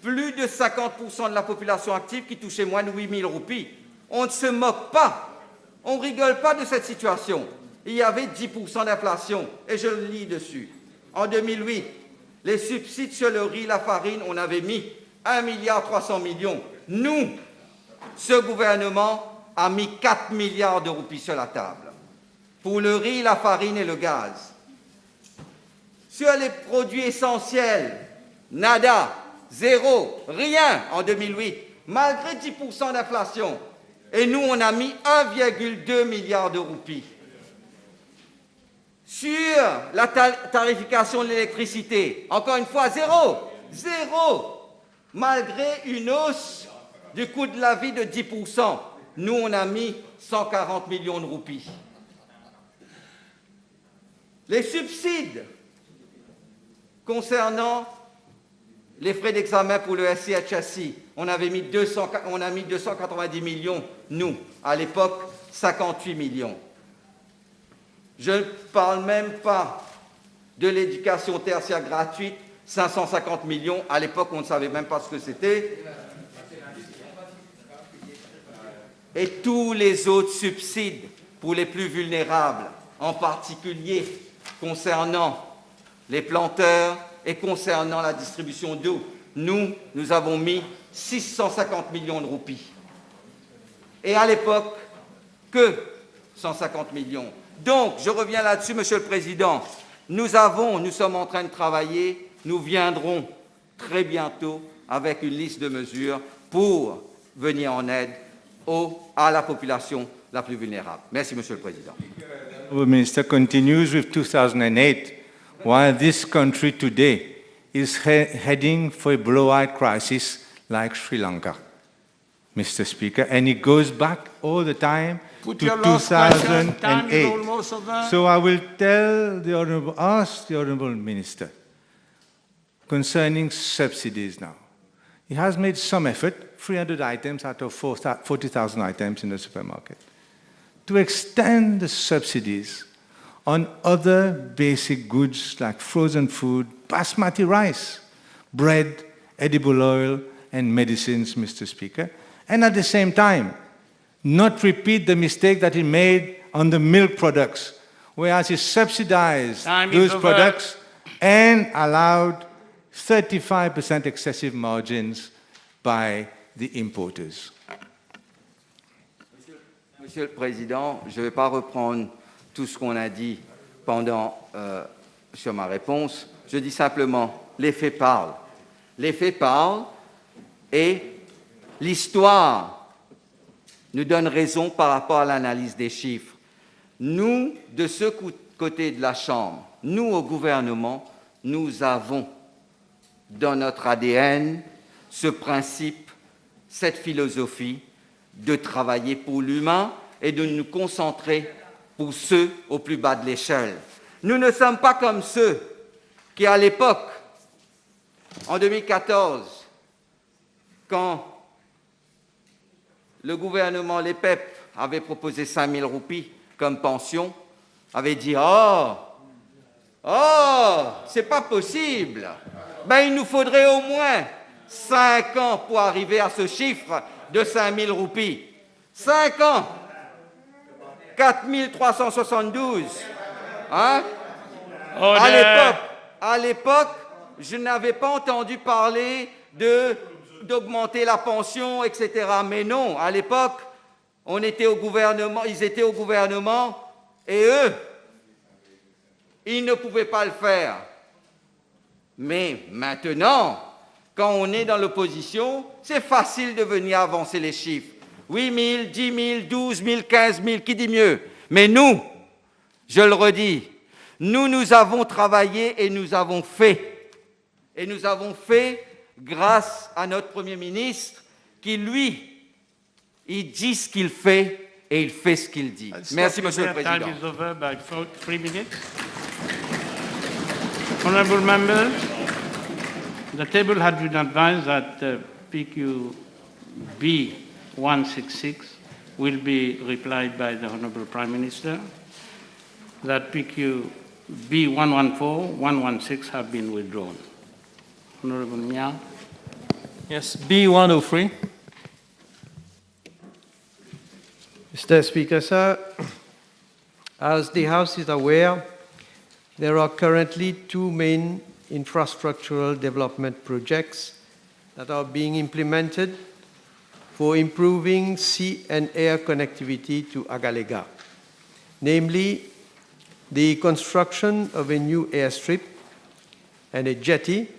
plus de 50% de la population active qui touchait moins de 8 000 roupies. On ne se moque pas, on ne rigole pas de cette situation. Il y avait 10% d'inflation, et je le lis dessus. En 2008, les subsides sur le riz, la farine, on avait mis 1,3 milliard. Nous, ce gouvernement a mis 4 milliards de roupies sur la table pour le riz, la farine et le gaz. Sur les produits essentiels, nada, zéro, rien en 2008, malgré 10% d'inflation. Et nous, on a mis 1,2 milliard de roupies. Sur la tarification de l'électricité, encore une fois, zéro, malgré une hausse du coût de la vie de 10%. Nous, on a mis 140 millions de roupies. Les subsides concernant les frais d'examen pour le SCHSI, on a mis 290 millions, nous, à l'époque, 58 millions. Je ne parle même pas de l'éducation tertiaire gratuite, 550 millions. À l'époque, on ne savait même pas ce que c'était. Et tous les autres subsides pour les plus vulnérables, en particulier concernant les planteurs et concernant la distribution d'eau. Nous avons mis 650 millions de roupies. Et à l'époque, que 150 millions. Donc, je reviens là-dessus, Monsieur le Président. Nous sommes en train de travailler, nous viendrons très bientôt avec une liste de mesures pour venir en aide à la population la plus vulnérable. Merci, Monsieur le Président. The Minister continues with 2008, while this country today is heading for a blowout crisis like Sri Lanka, Mr. Speaker, and it goes back all the time to 2008. So I will ask the Honourable Minister concerning subsidies now. He has made some effort, 300 items out of 40,000 items in the supermarket, to extend the subsidies on other basic goods like frozen food, basmati rice, bread, edible oil, and medicines, Mr. Speaker, and at the same time, not repeat the mistake that he made on the milk products, whereas he subsidized those products and allowed 35% excessive margins by the importers. Monsieur le Président, je ne vais pas reprendre tout ce qu'on a dit sur ma réponse. Je dis simplement, les faits parlent. Les faits parlent et l'histoire nous donne raison par rapport à l'analyse des chiffres. Nous, de ce côté de la Chambre, nous au gouvernement, nous avons dans notre ADN ce principe, cette philosophie de travailler pour l'humain et de nous concentrer pour ceux au plus bas de l'échelle. Nous ne sommes pas comme ceux qui, à l'époque, en 2014, quand le gouvernement Les PEP avait proposé 5 000 roupies comme pension, avaient dit « Oh, c'est pas possible !» Ben, il nous faudrait au moins 5 ans pour arriver à ce chiffre de 5 000 roupies. 5 ans 4 372. Hein? À l'époque, je n'avais pas entendu parler d'augmenter la pension, etc. Mais non, à l'époque, ils étaient au gouvernement, et eux, ils ne pouvaient pas le faire. Mais maintenant, quand on est dans l'opposition, c'est facile de venir avancer les chiffres. 8 000, 10 000, 12 000, 15 000, qui dit mieux? Mais nous, je le redis, nous avons travaillé et nous avons fait. Et nous avons fait grâce à notre Premier ministre qui, lui, il dit ce qu'il fait et il fait ce qu'il dit. Merci, Monsieur le Président. Time is over by 3 minutes. Honourable members, the table had been advised that PQ B166 will be replied by the Honourable Prime Minister, that PQ B114, 116 have been withdrawn. Honourable Miao. Yes, B103. Mr. Speaker, sir, as the House is aware, there are currently 2 main infrastructural development projects that are being implemented for improving sea and air connectivity to Agalega, namely the construction of a new airstrip and a jetty,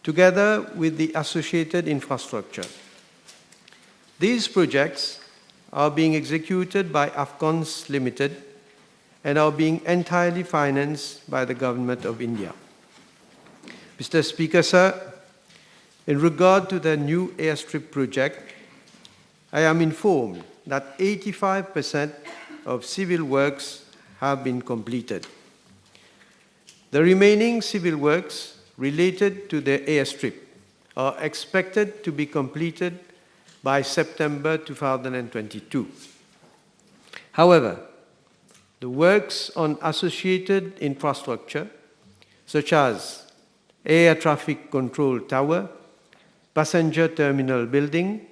together with the associated infrastructure. These projects are being executed by Afcons Limited and are being entirely financed by the Government of India. Mr. Speaker, sir, in regard to the new airstrip project, I am informed that 85% of civil works have been completed. The remaining civil works related to the airstrip are expected to be completed by September 2022. However, the works on associated infrastructure, such as air traffic control tower, passenger terminal building,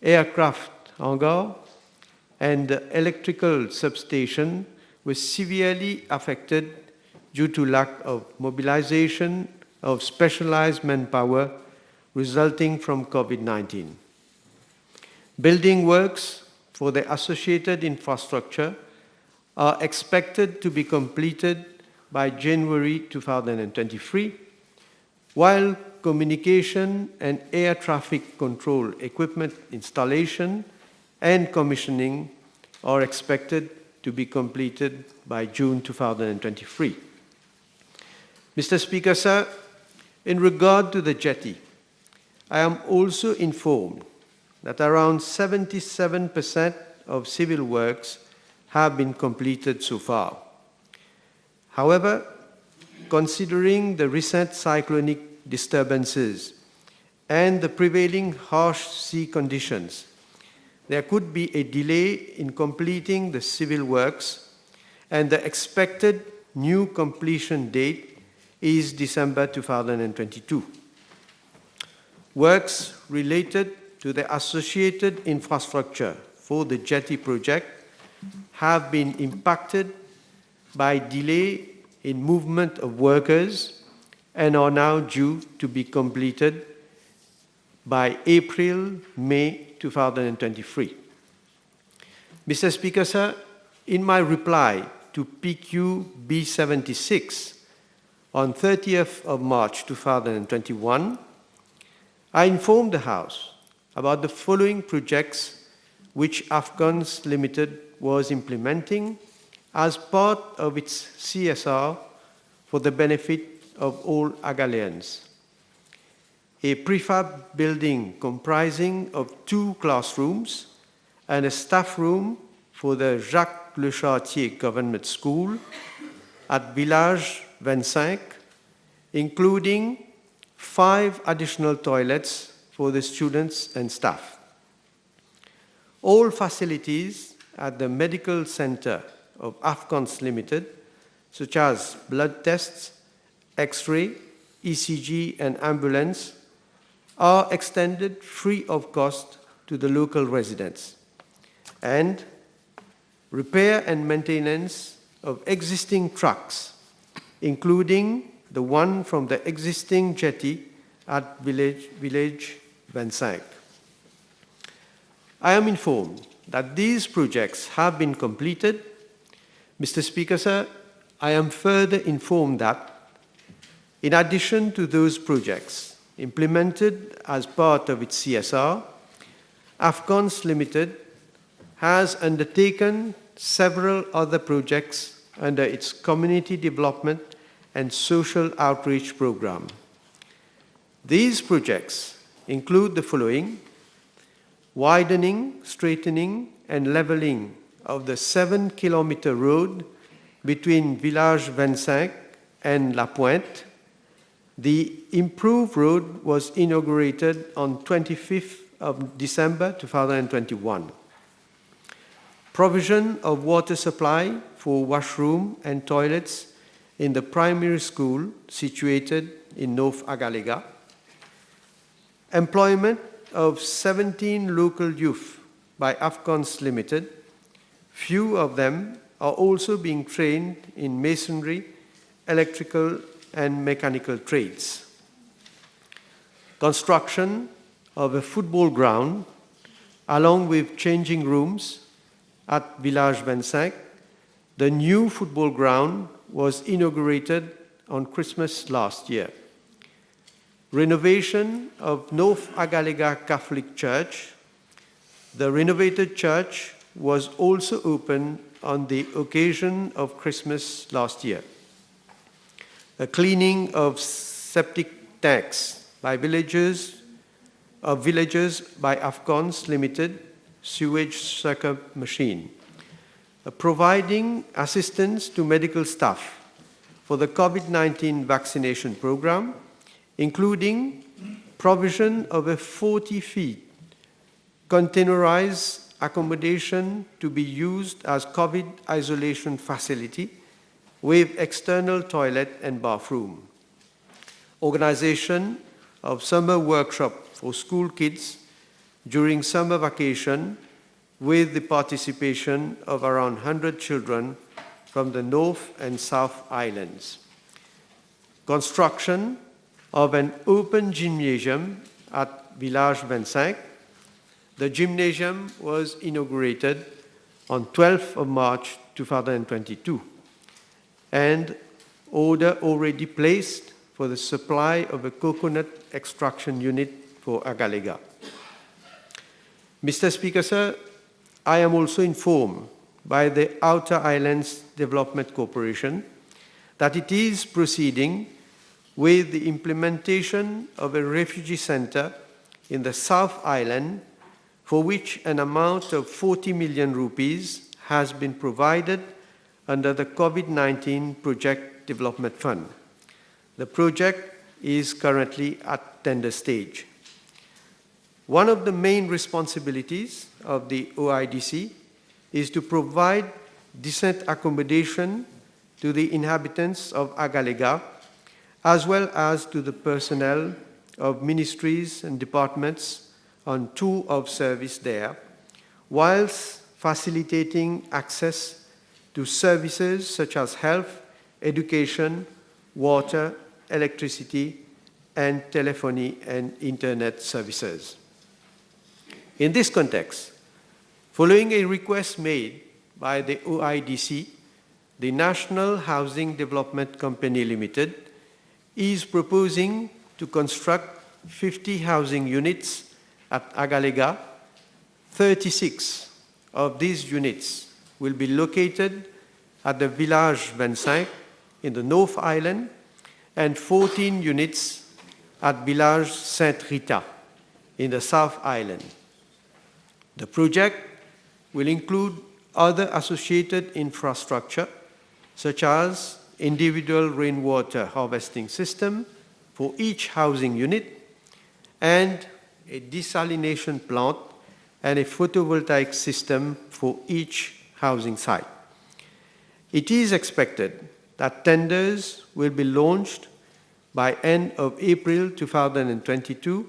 aircraft hangar, and electrical substation, were severely affected due to lack of mobilization of specialized manpower resulting from COVID-19. Building works for the associated infrastructure are expected to be completed by January 2023, while communication and air traffic control equipment installation and commissioning are expected to be completed by June 2023. Mr. Speaker, sir, in regard to the jetty, I am also informed that around 77% of civil works have been completed so far. However, considering the recent cyclonic disturbances and the prevailing harsh sea conditions, there could be a delay in completing the civil works, and the expected new completion date is December 2022. Works related to the associated infrastructure for the jetty project have been impacted by delay in movement of workers and are now due to be completed by April-May 2023. Mr. Speaker, sir, in my reply to PQ B76 on 30th of March 2021, I informed the House about the following projects which Afghans Limited was implementing as part of its CSR for the benefit of all Agalians. A prefab building comprising of 2 classrooms and a staff room for the Jacques Le Chartier Government School at Village 25, including 5 additional toilets for the students and staff. All facilities at the Medical Center of Afghans Limited, such as blood tests, X-ray, ECG, and ambulance, are extended free of cost to the local residents. And repair and maintenance of existing trucks, including the one from the existing jetty at Village 25. I am informed that these projects have been completed. Mr. Speaker, sir, I am further informed that, in addition to those projects implemented as part of its CSR, Afghans Limited has undertaken several other projects under its Community Development and Social Outreach Program. These projects include the following: widening, straightening, and leveling of the 7-kilometer road between Village 25 and La Pointe. The improved road was inaugurated on 25th of December 2021. Provision of water supply for washroom and toilets in the primary school situated in North Agalega. Employment of 17 local youth by Afghans Limited. Few of them are also being trained in masonry, electrical, and mechanical trades. Construction of a football ground along with changing rooms at Village 25. The new football ground was inaugurated on Christmas last year. Renovation of North Agalega Catholic Church. The renovated church was also opened on the occasion of Christmas last year. A cleaning of septic tanks by villages by Afghans Limited, sewage sucker machine. Providing assistance to medical staff for the COVID-19 vaccination program, including provision of a 40-feet containerized accommodation to be used as COVID isolation facility with external toilet and bathroom. Organization of summer workshop for school kids during summer vacation with the participation of around 100 children from the North and South Islands. Construction of an open gymnasium at Village 25. The gymnasium was inaugurated on 12th of March 2022, and order already placed for the supply of a coconut extraction unit for Agalega. Mr. Speaker, sir, I am also informed by the Outer Islands Development Corporation that it is proceeding with the implementation of a refugee center in the South Island, for which an amount of 40 million rupees has been provided under the COVID-19 Project Development Fund. The project is currently at tender stage. One of the main responsibilities of the OIDC is to provide decent accommodation to the inhabitants of Agalega, as well as to the personnel of ministries and departments on tour of service there, whilst facilitating access to services such as health, education, water, electricity, and telephony and internet services. In this context, following a request made by the OIDC, the National Housing Development Company Limited is proposing to construct 50 housing units at Agalega. 36 of these units will be located at the Village 25 in the North Island and 14 units at Village Sainte Rita in the South Island. The project will include other associated infrastructure such as individual rainwater harvesting system for each housing unit and a desalination plant and a photovoltaic system for each housing site. It is expected that tenders will be launched by end of April 2022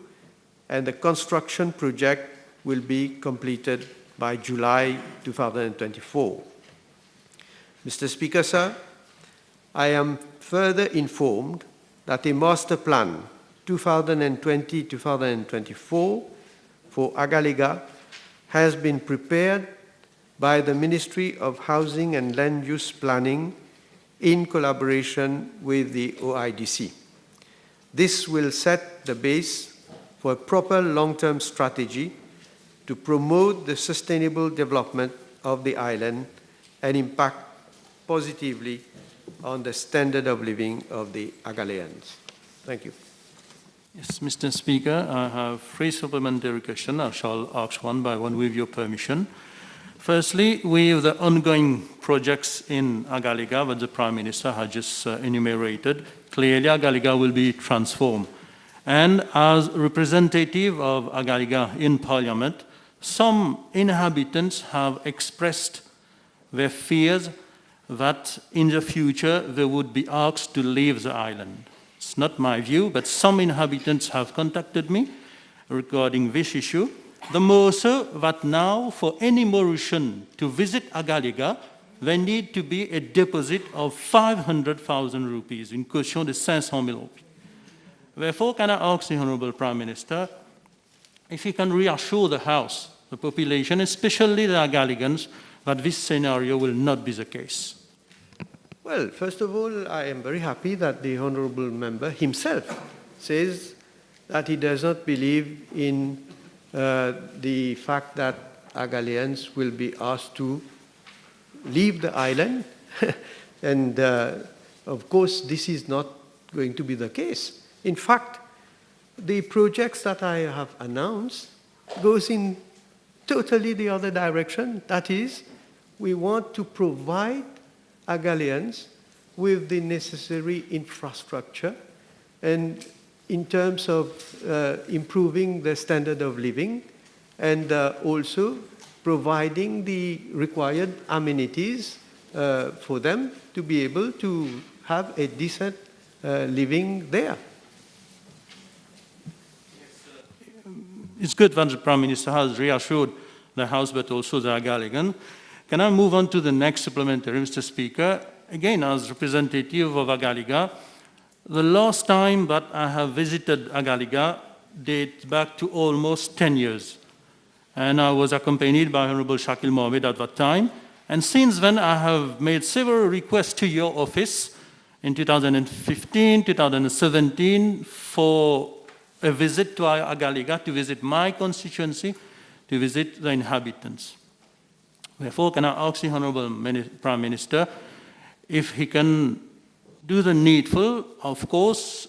and the construction project will be completed by July 2024. Mr. Speaker, sir, I am further informed that a master plan 2020-2024 for Agalega has been prepared by the Ministry of Housing and Land Use Planning in collaboration with the OIDC. This will set the base for a proper long-term strategy to promote the sustainable development of the island and impact positively on the standard of living of the Agaleans. Thank you. Yes, Mr. Speaker, I have 3 supplementary questions. I shall ask one by one with your permission. Firstly, with the ongoing projects in Agalega that the Prime Minister has just enumerated, clearly Agalega will be transformed. And as representative of Agalega in Parliament, some inhabitants have expressed their fears that in the future they would be asked to leave the island. It's not my view, but some inhabitants have contacted me regarding this issue. The more so that now for any Mauritian to visit Agalega, there need to be a deposit of 500,000 rupees, une caution de 500,000 rupees. Therefore, can I ask the Honourable Prime Minister if he can reassure the House, the population, especially the Agalegans, that this scenario will not be the case? Well, first of all, I am very happy that the Honourable Member himself says that he does not believe in the fact that Agaleans will be asked to leave the island. And of course, this is not going to be the case. In fact, the projects that I have announced goes in totally the other direction. That is, we want to provide Agaleans with the necessary infrastructure and in terms of improving the standard of living and also providing the required amenities for them to be able to have a decent living there. It's good that the Prime Minister has reassured the House, but also the Agalegan. Can I move on to the next supplementary, Mr. Speaker? Again, as representative of Agalega, the last time that I have visited Agalega dates back to almost 10 years. And I was accompanied by Honorable Shakil Mohammed at that time. And since then, I have made several requests to your office in 2015, 2017 for a visit to Agaliga, to visit my constituency, to visit the inhabitants. Therefore, can I ask the Honourable Prime Minister if he can do the needful, of course,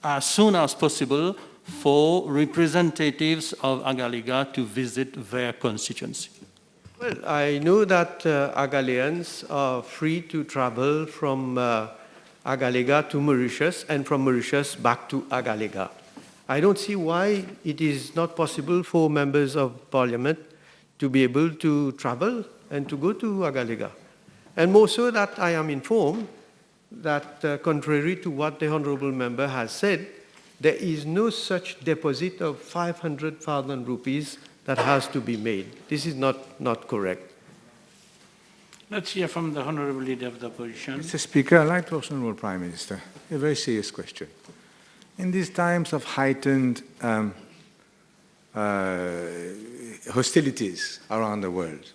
as soon as possible, for representatives of Agaliga to visit their constituency? Well, I know that Agalians are free to travel from Agaliga to Mauritius and from Mauritius back to Agaliga. I don't see why it is not possible for members of parliament to be able to travel and to go to Agaliga. And more so that I am informed that contrary to what the honourable member has said, there is no such deposit of 500,000 rupees that has to be made. This is not correct. Let's hear from the Honourable Leader of the Opposition. Mr. Speaker, I'd like to ask the Honourable Prime Minister a very serious question. In these times of heightened hostilities around the world,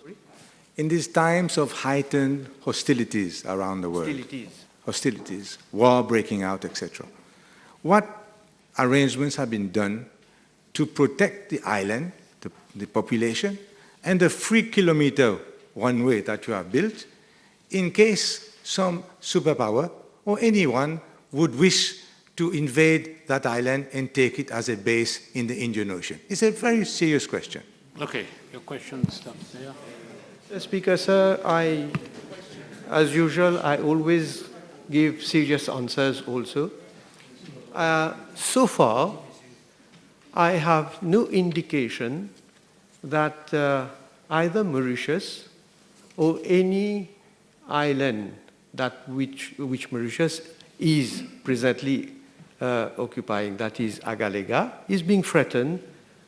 in these times of heightened hostilities around the world, hostilities, war breaking out, etc., what arrangements have been done to protect the island, the population, and the 3-kilometer one-way that you have built in case some superpower or anyone would wish to invade that island and take it as a base in the Indian Ocean? It's a very serious question. Okay, your question stops there. Speaker, sir, as usual, I always give serious answers also. So far, I have no indication that either Mauritius or any island which Mauritius is presently occupying, that is Agaliga, is being threatened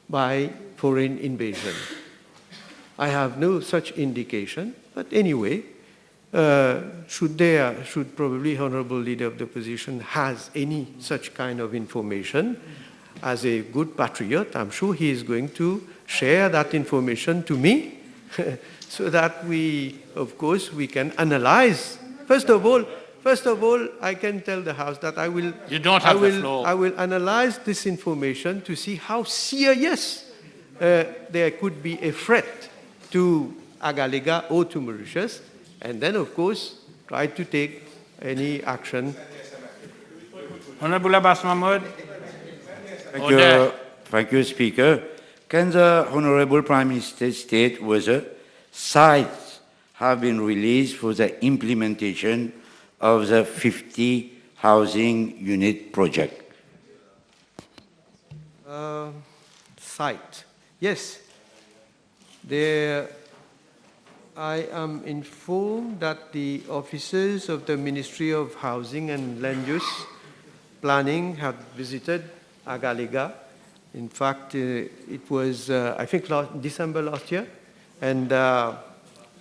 by foreign invasion. I have no such indication, but anyway, should probably Honourable Leader of the Opposition has any such kind of information, as a good patriot, I'm sure he is going to share that information to me so that we can analyze. First of all, I can tell the House that I will analyze this information to see how serious there could be a threat to Agaliga or to Mauritius, and then, of course, try to take any action. Honourable Abbas Mahmoud. Thank you, Speaker. Can the Honourable Prime Minister state whether sites have been released for the implementation of the 50 housing unit project? Site. Yes. I am informed that the officers of the Ministry of Housing and Land Use Planning have visited Agaliga. In fact, it was, I think, December last year, and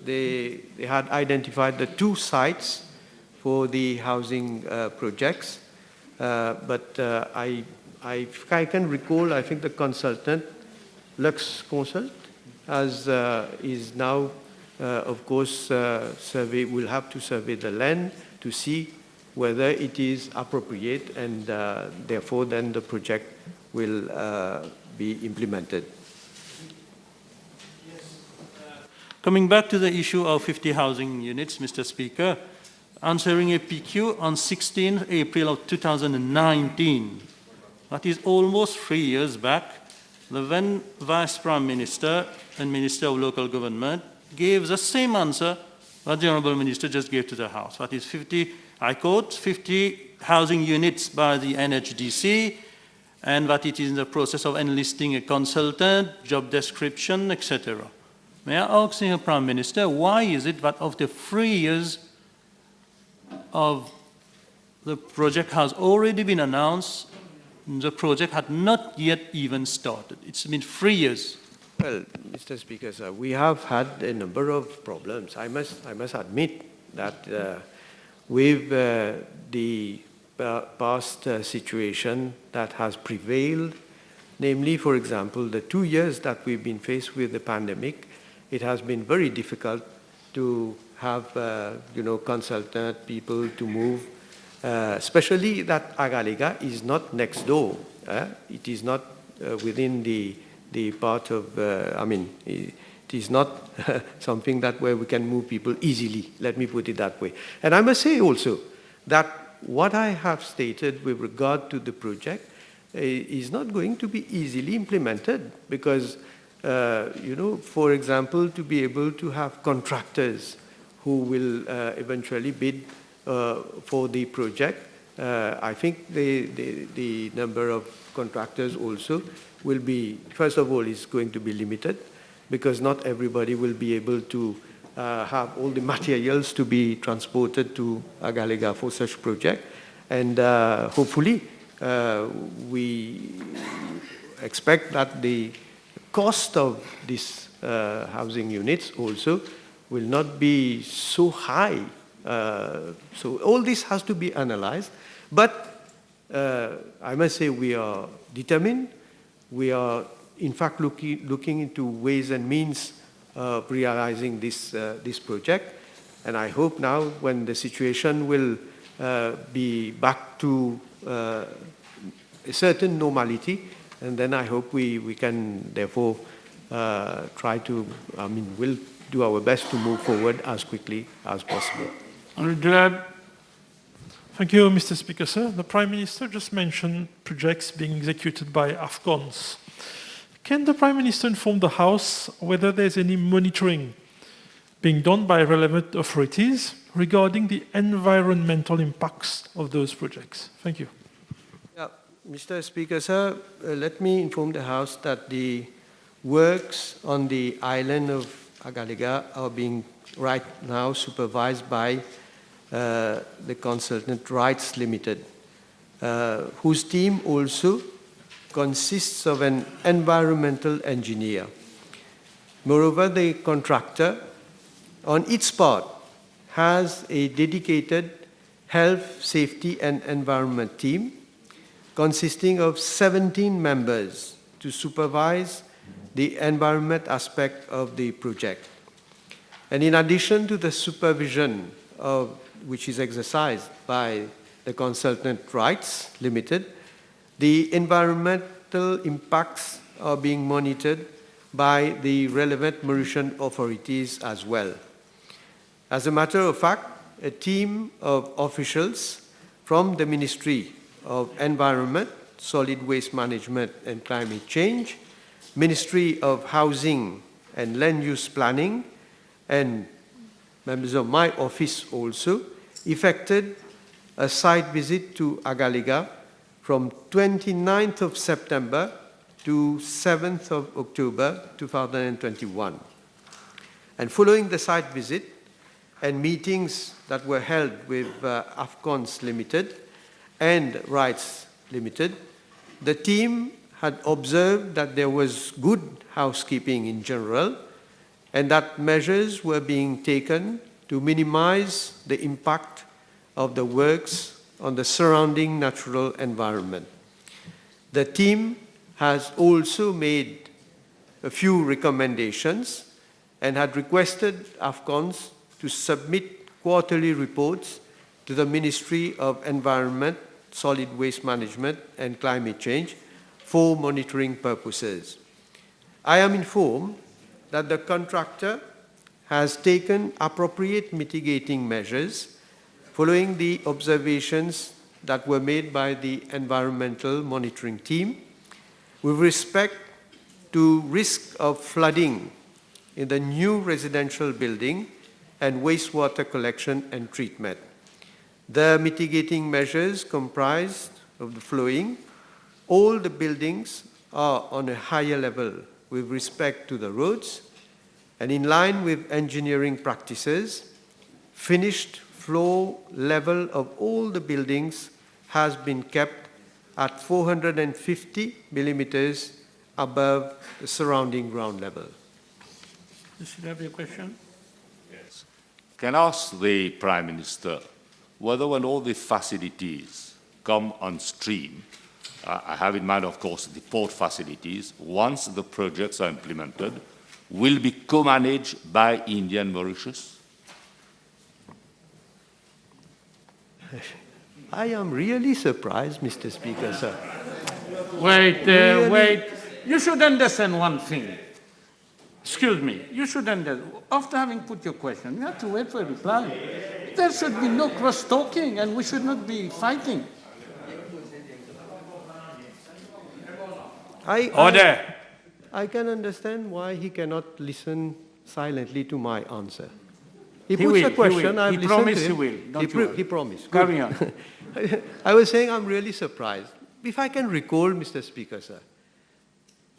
they had identified the 2 sites for the housing projects. But I can recall, I think the consultant, Lux Consult, is now, of course, will have to survey the land to see whether it is appropriate, and therefore then the project will be implemented. Coming back to the issue of 50 housing units, Mr. Speaker, answering a PQ on 16th April of 2019, that is almost 3 years back, the then Vice Prime Minister and Minister of Local Government gave the same answer that the Honourable Minister just gave to the House. That is 50, I quote, 50 housing units by the NHDC, and that it is in the process of enlisting a consultant, job description, etc. May I ask the Prime Minister, why is it that after 3 years of the project has already been announced, the project had not yet even started? It's been 3 years. Well, Mr. Speaker, sir, we have had a number of problems. I must admit that with the past situation that has prevailed, namely, for example, the 2 years that we've been faced with the pandemic, it has been very difficult to have, consultant people to move, especially that Agaliga is not next door. It is not within the part of, it is not something that where we can move people easily, let me put it that way. And I must say also that what I have stated with regard to the project is not going to be easily implemented because, for example, to be able to have contractors who will eventually bid for the project, I think the number of contractors also will be, first of all, is going to be limited because not everybody will be able to have all the materials to be transported to Agaliga for such project. And hopefully, we expect that the cost of these housing units also will not be so high. So all this has to be analyzed. But I must say we are determined. We are, in fact, looking into ways and means of realizing this project. And I hope now when the situation will be back to a certain normality, and then I hope we can therefore try to, we'll do our best to move forward as quickly as possible. Thank you, Mr. Speaker, sir. The Prime Minister just mentioned projects being executed by AFCONs. Can the Prime Minister inform the House whether there's any monitoring being done by relevant authorities regarding the environmental impacts of those projects? Thank you. Yeah, Mr. Speaker, sir, let me inform the House that the works on the island of Agaliga are being right now supervised by the Consultant Rights Limited, whose team also consists of an environmental engineer. Moreover, the contractor, on its part, has a dedicated health, safety, and environment team consisting of 17 members to supervise the environment aspect of the project. And in addition to the supervision which is exercised by the Consultant Rights Limited, the environmental impacts are being monitored by the relevant Mauritian authorities as well. As a matter of fact, a team of officials from the Ministry of Environment, Solid Waste Management and Climate Change, Ministry of Housing and Land Use Planning, and members of my office also effected a site visit to Agaliga from 29th of September to 7th of October 2021. And following the site visit and meetings that were held with AFCONs Limited and Rights Limited, the team had observed that there was good housekeeping in general and that measures were being taken to minimize the impact of the works on the surrounding natural environment. The team has also made a few recommendations and had requested AFCONs to submit quarterly reports to the Ministry of Environment, Solid Waste Management and Climate Change for monitoring purposes. I am informed that the contractor has taken appropriate mitigating measures following the observations that were made by the environmental monitoring team with respect to risk of flooding in the new residential building and wastewater collection and treatment. The mitigating measures comprised of the following: all the buildings are on a higher level with respect to the roads, and in line with engineering practices, finished floor level of all the buildings has been kept at 450 millimeters above the surrounding ground level. Does you have a question? Yes. Can I ask the Prime Minister whether when all the facilities come on stream, I have in mind, of course, the port facilities, once the projects are implemented, will be co-managed by India and Mauritius? I am really surprised, Mr. Speaker, sir. Wait, Really? wait. You should understand one thing. Excuse me. You should understand. After having put your question, you have to wait for a reply. There should be no cross-talking, and we should not be fighting. Order. I can understand why he cannot listen silently to my answer. He He puts will, a he question, will. I've He listened promised to he him. will. Don't you worry. He promised. Carry Good. on. I was saying I'm really surprised. If I can recall, Mr. Speaker, sir,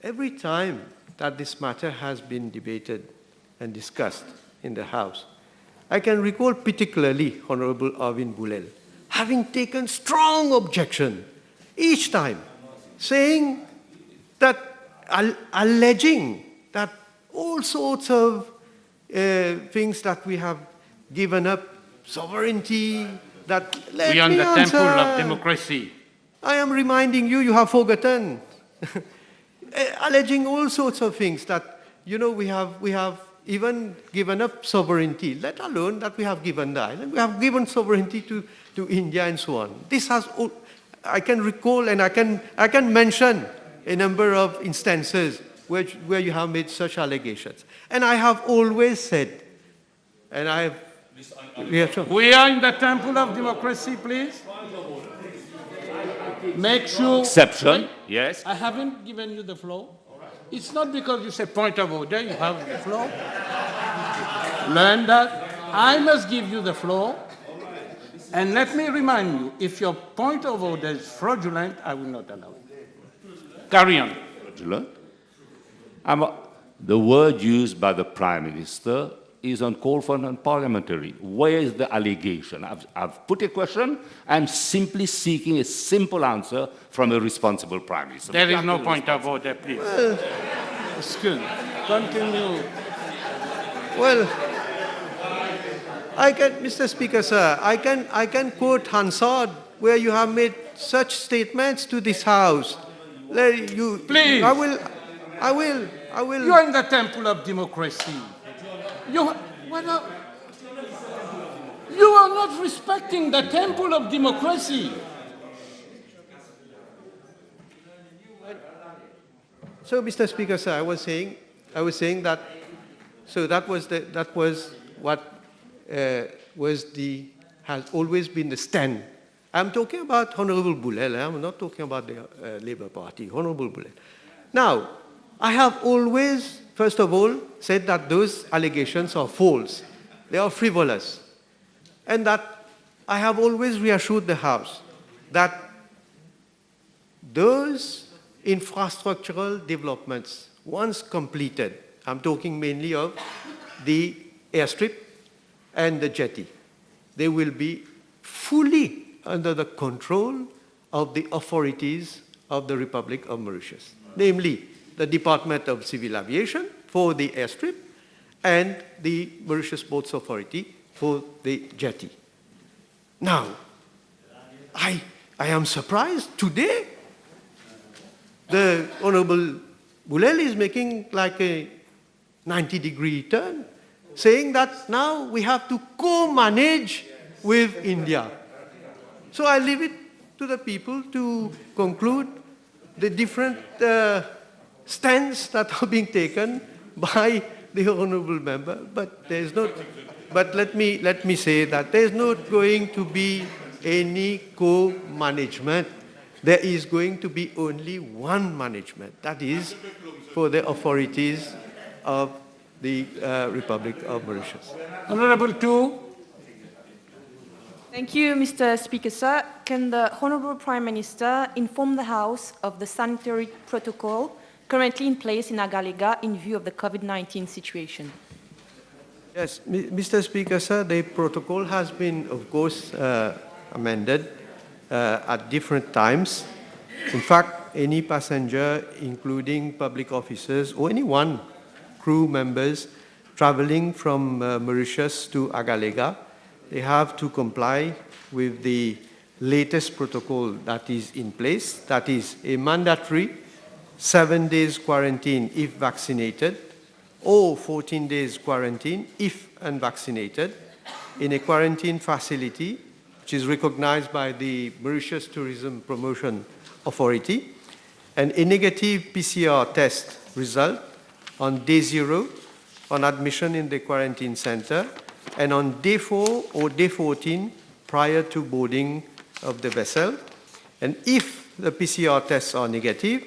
every time that this matter has been debated and discussed in the House, I can recall particularly Honorable Arvind Bulel having taken strong objection each time, saying that, alleging that all sorts of things that we have given up, sovereignty, that let We are me in the answer. temple of democracy. I am reminding you, you have forgotten. Alleging all sorts of things that, you know, we have even given up sovereignty, let alone that we have given the island. We have given sovereignty to India and so on. This has, I can recall and I can mention a number of instances where you have made such allegations. And I have always said, and I have... We are in the temple of democracy, please. Make sure... Exception, yes. I haven't given you the floor. It's not because you say point of order, you have the floor. Learn that. I must give you the floor. And let me remind you, if your point of order is fraudulent, I will not allow it. Carry on. Fraudulent? The word used by the Prime Minister is uncalled for and unparliamentary. Where is the allegation? I've put a question. I'm simply seeking a simple answer from a responsible Prime Minister. There is no point of order, please. Excuse me. Continue. Well, Mr. Speaker, sir, I can quote Hansard, where you have made such statements to this House. Please. I will. You are in the temple of democracy. You are not respecting the temple of democracy. So, Mr. Speaker, sir, I was saying that. So that was what has always been the stand. I'm talking about Honorable Bulel. I'm not talking about the Labour Party. Honorable Bulel. Now, I have always, first of all, said that those allegations are false. They are frivolous. And that I have always reassured the House that those infrastructural developments, once completed, I'm talking mainly of the airstrip and the jetty, they will be fully under the control of the authorities of the Republic of Mauritius, namely the Department of Civil Aviation for the airstrip and the Mauritius Ports Authority for the jetty. Now, I am surprised today the Honorable Bulel is making like a 90-degree turn, saying that now we have to co-manage with India. So I leave it to the people to conclude the different stands that are being taken by the honourable member, but there's not. But let me say that there's not going to be any co-management. There is going to be only one management. That is for the authorities of the Republic of Mauritius. Honourable Tu. Thank you, Mr. Speaker, sir. Can the Honourable Prime Minister inform the House of the sanitary protocol currently in place in Agalega in view of the COVID-19 situation? Yes, Mr. Speaker, sir, the protocol has been, of course, amended at different times. In fact, any passenger, including public officers or anyone, crew members, traveling from Mauritius to Agalega, they have to comply with the latest protocol that is in place. That is a mandatory 7 days quarantine if vaccinated, or 14 days quarantine if unvaccinated, in a quarantine facility which is recognized by the Mauritius Tourism Promotion Authority, and a negative PCR test result on day 0 on admission in the quarantine center and on day 4 or day 14 prior to boarding of the vessel. And if the PCR tests are negative,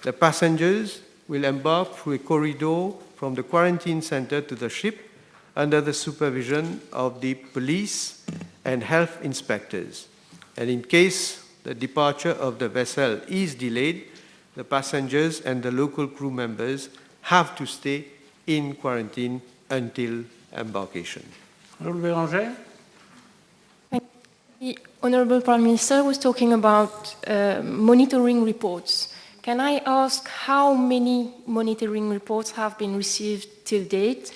the passengers will embark through a corridor from the quarantine center to the ship under the supervision of the police and health inspectors. And in case the departure of the vessel is delayed, the passengers and the local crew members have to stay in quarantine until embarkation. Honorable Béranger? The Honorable Prime Minister was talking about monitoring reports. Can I ask how many monitoring reports have been received till date,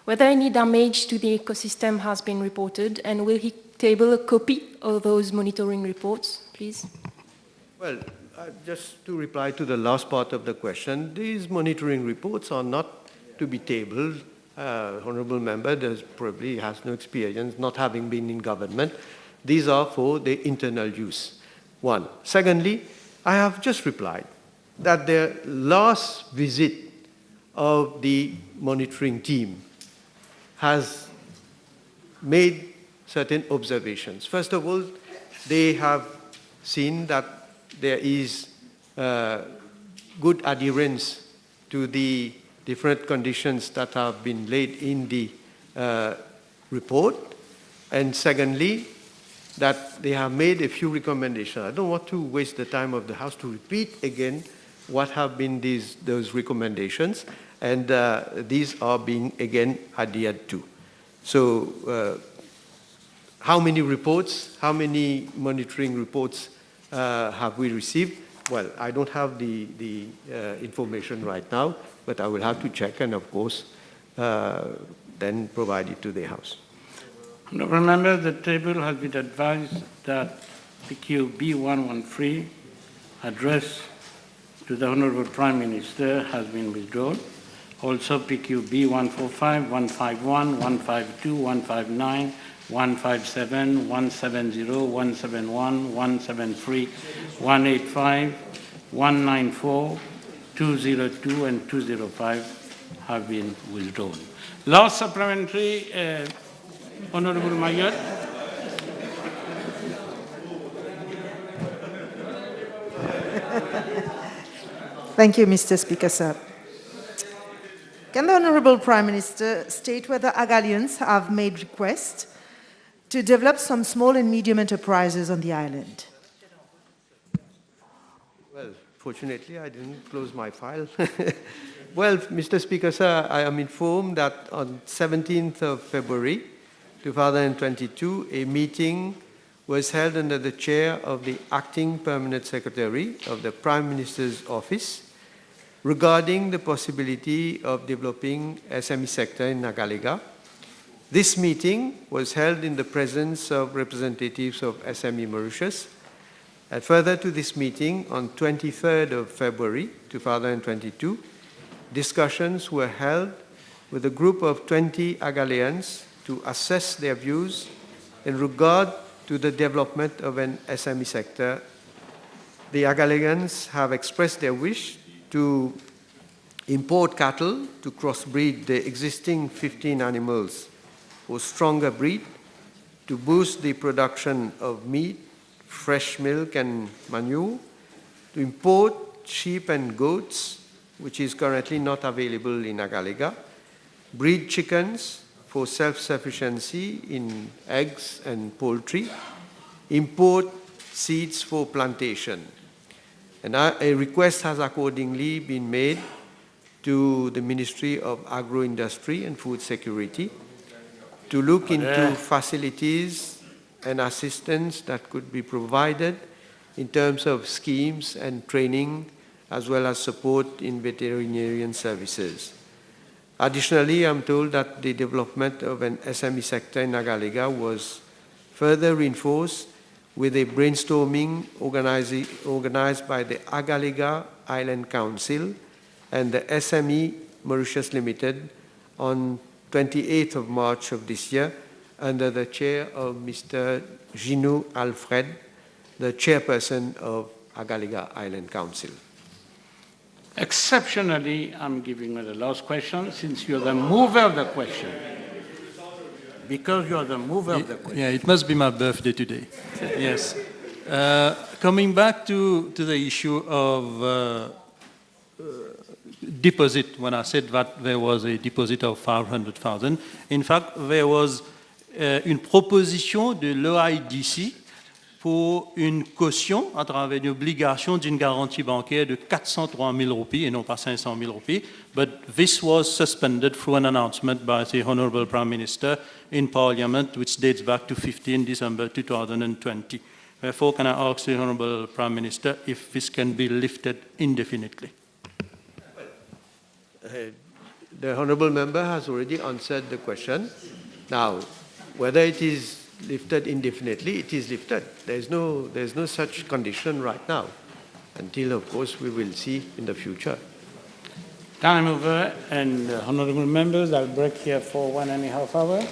whether any damage to the ecosystem has been reported, and will he table a copy of those monitoring reports, please? Well, just to reply to the last part of the question, these monitoring reports are not to be tabled. Honorable Member probably has no experience, not having been in government. These are for the internal use, one. Secondly, I have just replied that the last visit of the monitoring team has made certain observations. First of all, they have seen that there is good adherence to the different conditions that have been laid in the report. And secondly, that they have made a few recommendations. I don't want to waste the time of the House to repeat again what have been those recommendations, and these are being again adhered to. So how many reports, how many monitoring reports have we received? Well, I don't have the information right now, but I will have to check and, of course, then provide it to the House. Remember, the table has been advised that PQ B113, addressed to the Honorable Prime Minister, has been withdrawn. Also, PQ B145, 151, 152, 159, 157, 170, 171, 173, 185, 194, 202, and 205 have been withdrawn. Last supplementary, Honorable Mayotte. Thank you, Mr. Speaker, sir. Can the Honorable Prime Minister state whether Agalians have made requests to develop some small and medium enterprises on the island? Well, fortunately, I didn't close my file. Well, Mr. Speaker, sir, I am informed that on 17th of February, 2022, a meeting was held under the chair of the Acting Permanent Secretary of the Prime Minister's Office regarding the possibility of developing SME sector in Nagalega. This meeting was held in the presence of representatives of SME Mauritius. And further to this meeting, on 23rd of February 2022, discussions were held with a group of 20 Agalians to assess their views in regard to the development of an SME sector. The Agalians have expressed their wish to import cattle to crossbreed the existing 15 animals for stronger breed, to boost the production of meat, fresh milk and manure, to import sheep and goats, which is currently not available in Agalega, breed chickens for self-sufficiency in eggs and poultry, import seeds for plantation. And a request has accordingly been made to the Ministry of Agro-Industry and Food Security to look into facilities and assistance that could be provided in terms of schemes and training, as well as support in veterinarian services. Additionally, I'm told that the development of an SME sector in Nagalega was further reinforced with a brainstorming organized by the Agalega Island Council and the SME Mauritius Limited on 28th of March of this year under the chair of Mr. Ginou Alfred, the chairperson of Agaliga Island Council. Exceptionally, I'm giving you the last question since you're the mover of the question. Because you're the mover of the question. Yeah, it must be my birthday today. Yes. Coming back to the issue of deposit, when I said that there was a deposit of 500,000, in fact, there was une proposition de l'OIDC pour une caution à travers une obligation d'une garantie bancaire de 403 000 roupies et non pas 500 000 roupies. But this was suspended through an announcement by the Honorable Prime Minister in Parliament, which dates back to 15 December 2020. Therefore, can I ask the Honorable Prime Minister if this can be lifted indefinitely? The Honorable Member has already answered the question. Now, whether it is lifted indefinitely, it is lifted. There's no such condition right now, until, of course, we will see in the future. Time over, and honorable members, I'll break here for 1.5 hours.